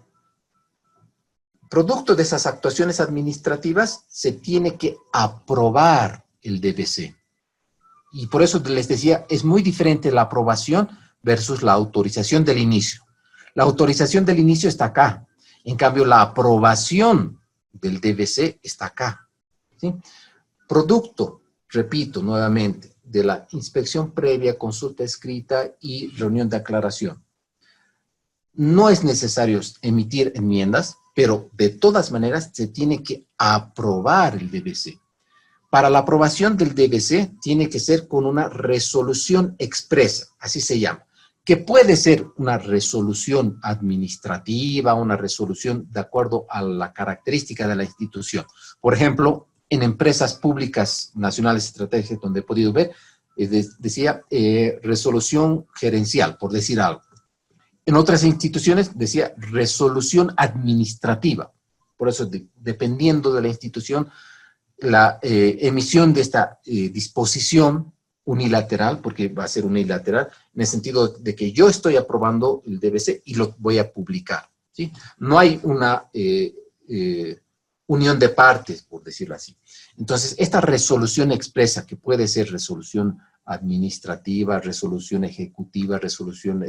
producto de esas actuaciones administrativas, se tiene que aprobar el DBC. Y por eso les decía, es muy diferente la aprobación versus la autorización del inicio. La autorización del inicio está acá. En cambio, la aprobación del DBC está acá, ¿sí? Producto, repito nuevamente, de la inspección previa, consulta escrita y reunión de aclaración. No es necesario emitir enmiendas, pero de todas maneras se tiene que aprobar el DBC. Para la aprobación del DBC tiene que ser con una resolución expresa, así se llama, que puede ser una resolución administrativa, una resolución de acuerdo a la característica de la institución. Por ejemplo, en empresas públicas nacionales estratégicas donde he podido ver, decía resolución gerencial, por decir algo. En otras instituciones decía resolución administrativa. Por eso, dependiendo de la institución, la emisión de esta disposición unilateral, porque va a ser unilateral, en el sentido de que yo estoy aprobando el DBC y lo voy a publicar, ¿sí? No hay una unión de partes, por decirlo así. Entonces, esta resolución expresa, que puede ser resolución administrativa, resolución ejecutiva, resolución,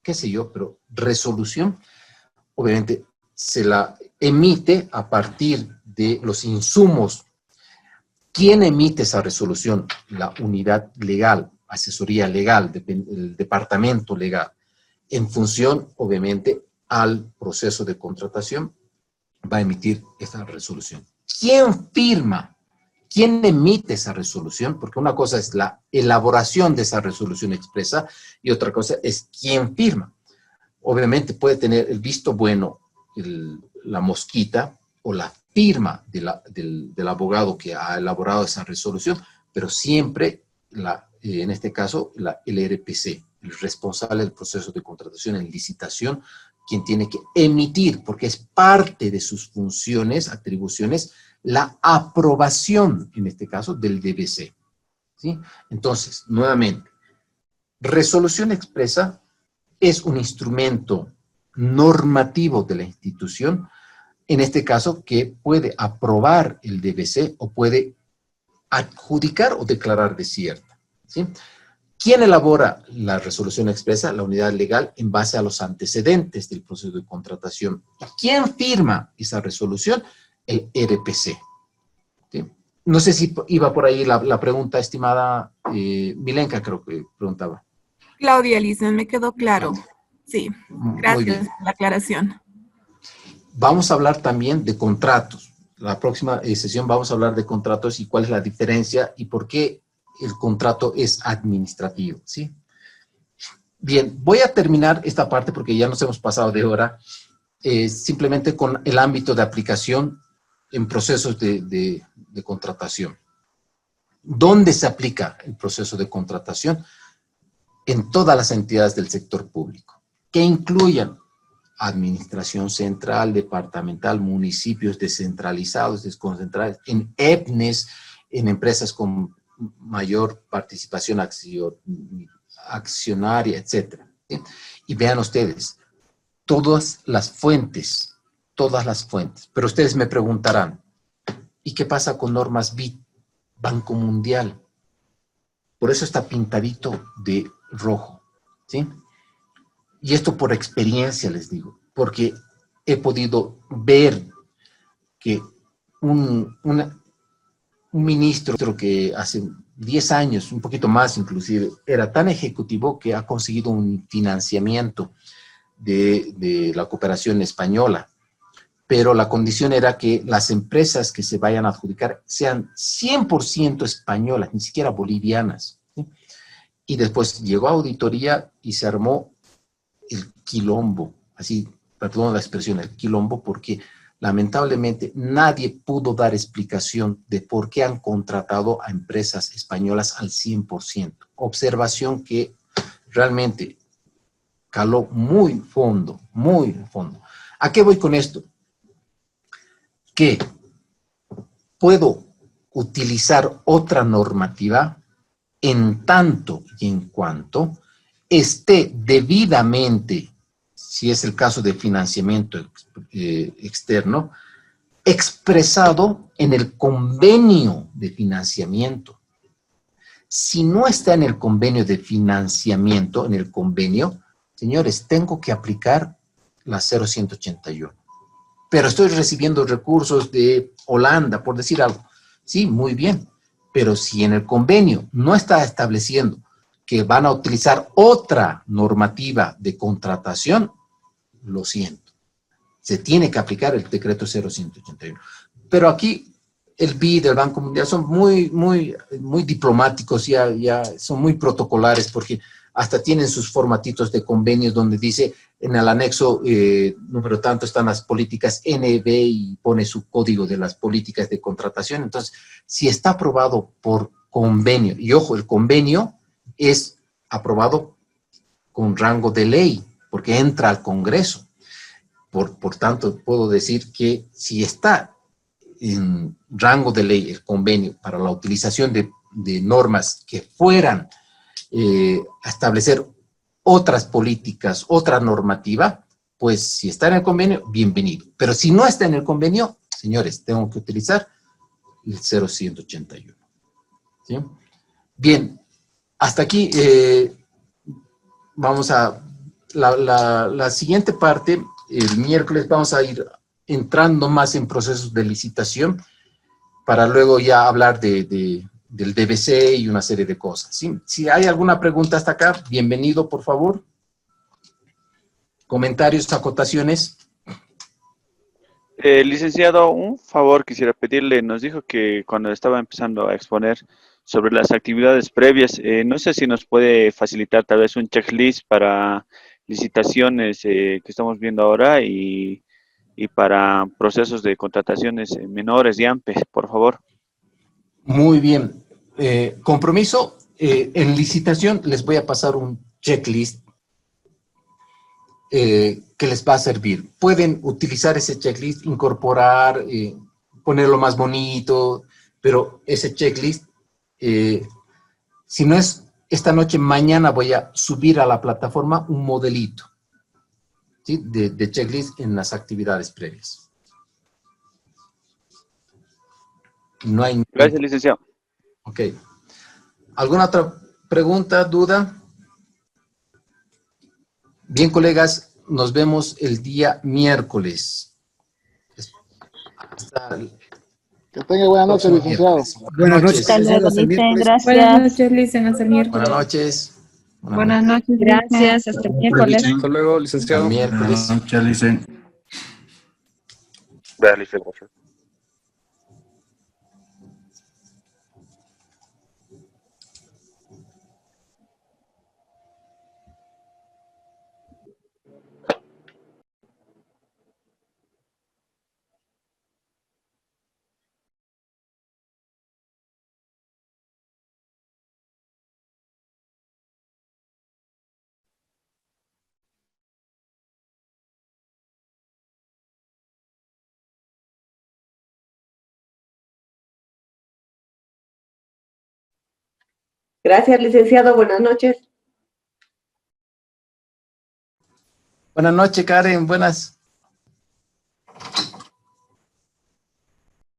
qué sé yo, pero resolución, obviamente, se la emite a partir de los insumos. ¿Quién emite esa resolución? La unidad legal, asesoría legal, el departamento legal, en función, obviamente, al proceso de contratación, va a emitir esta resolución. ¿Quién firma? ¿Quién emite esa resolución? Porque una cosa es la elaboración de esa resolución expresa y otra cosa es quién firma. Obviamente puede tener el visto bueno la mosquita o la firma del abogado que ha elaborado esa resolución, pero siempre, en este caso, el RPC, el responsable del proceso de contratación en licitación, quien tiene que emitir, porque es parte de sus funciones, atribuciones, la aprobación, en este caso, del DBC, ¿sí? Entonces, nuevamente, resolución expresa es un instrumento normativo de la institución, en este caso, que puede aprobar el DBC o puede adjudicar o declarar desierta, ¿sí? ¿Quién elabora la resolución expresa? La unidad legal en base a los antecedentes del proceso de contratación. ¿Quién firma esa resolución? El RPC, ¿sí? No sé si iba por ahí la pregunta, estimada Milenka, creo que preguntaba. Claudia, Lisa, me quedó claro. Sí, gracias por la aclaración. Vamos a hablar también de contratos. La próxima sesión vamos a hablar de contratos y cuál es la diferencia y por qué el contrato es administrativo, ¿sí? Bien, voy a terminar esta parte porque ya nos hemos pasado de hora, simplemente con el ámbito de aplicación en procesos de contratación. ¿Dónde se aplica el proceso de contratación? En todas las entidades del sector público, que incluyan administración central, departamental, municipios descentralizados, desconcentrados, en EPNES, en empresas con mayor participación accionaria, etcétera, ¿sí? Y vean ustedes, todas las fuentes, pero ustedes me preguntarán, ¿y qué pasa con normas BID, Banco Mundial? Por eso está pintadito de rojo, ¿sí? Y esto por experiencia les digo, porque he podido ver que un ministro que hace 10 años, un poquito más inclusive, era tan ejecutivo que ha conseguido un financiamiento de la cooperación española, pero la condición era que las empresas que se vayan a adjudicar sean 100% españolas, ni siquiera bolivianas, ¿sí? Y después llegó a auditoría y se armó el quilombo, así, perdón la expresión, el quilombo, porque lamentablemente nadie pudo dar explicación de por qué han contratado a empresas españolas al 100%. Observación que realmente caló muy fondo, muy fondo. ¿A qué voy con esto? Que puedo utilizar otra normativa en tanto y en cuanto esté debidamente, si es el caso de financiamiento externo, expresado en el convenio de financiamiento. Si no está en el convenio de financiamiento, en el convenio, señores, tengo que aplicar la 0181. Pero estoy recibiendo recursos de Holanda, por decir algo. Sí, muy bien. Pero si en el convenio no está estableciendo que van a utilizar otra normativa de contratación, lo siento. Se tiene que aplicar el decreto 0181. Pero aquí el BID, el Banco Mundial, son muy diplomáticos, ya son muy protocolares, porque hasta tienen sus formatitos de convenios donde dice en el anexo número tanto están las políticas NB y pone su código de las políticas de contratación. Entonces, si está aprobado por convenio, y ojo, el convenio es aprobado con rango de ley, porque entra al Congreso. Por tanto, puedo decir que si está en rango de ley el convenio para la utilización de normas que fueran a establecer otras políticas, otra normativa, pues si está en el convenio, bienvenido. Pero si no está en el convenio, señores, tengo que utilizar el 0181. ¿Sí? Bien, hasta aquí vamos a la siguiente parte. El miércoles vamos a ir entrando más en procesos de licitación para luego ya hablar del DBC y una serie de cosas. ¿Sí? Si hay alguna pregunta hasta acá, bienvenido, por favor. Comentarios, acotaciones. Licenciado, un favor quisiera pedirle. Nos dijo que cuando estaba empezando a exponer sobre las actividades previas, no sé si nos puede facilitar tal vez un checklist para licitaciones que estamos viendo ahora y para procesos de contrataciones menores y AMPE, por favor. Muy bien. Compromiso, en licitación les voy a pasar un checklist que les va a servir. Pueden utilizar ese checklist, incorporar, ponerlo más bonito, pero ese checklist, si no es esta noche, mañana voy a subir a la plataforma un modelito, ¿sí? de checklist en las actividades previas. No hay... Gracias, licenciado. Ok. ¿Alguna otra pregunta, duda? Bien, colegas, nos vemos el día miércoles. Hasta que tenga buenas noches, licenciado. Buenas noches. Hasta luego, Licen, gracias. Buenas noches, Licen, hasta el miércoles. Buenas noches. Buenas noches, gracias, hasta el miércoles. Hasta luego, licenciado. Hasta el miércoles. Buenas noches, Licen. Gracias. Gracias, licenciado. Buenas noches. Buenas noches, Karen. Buenas.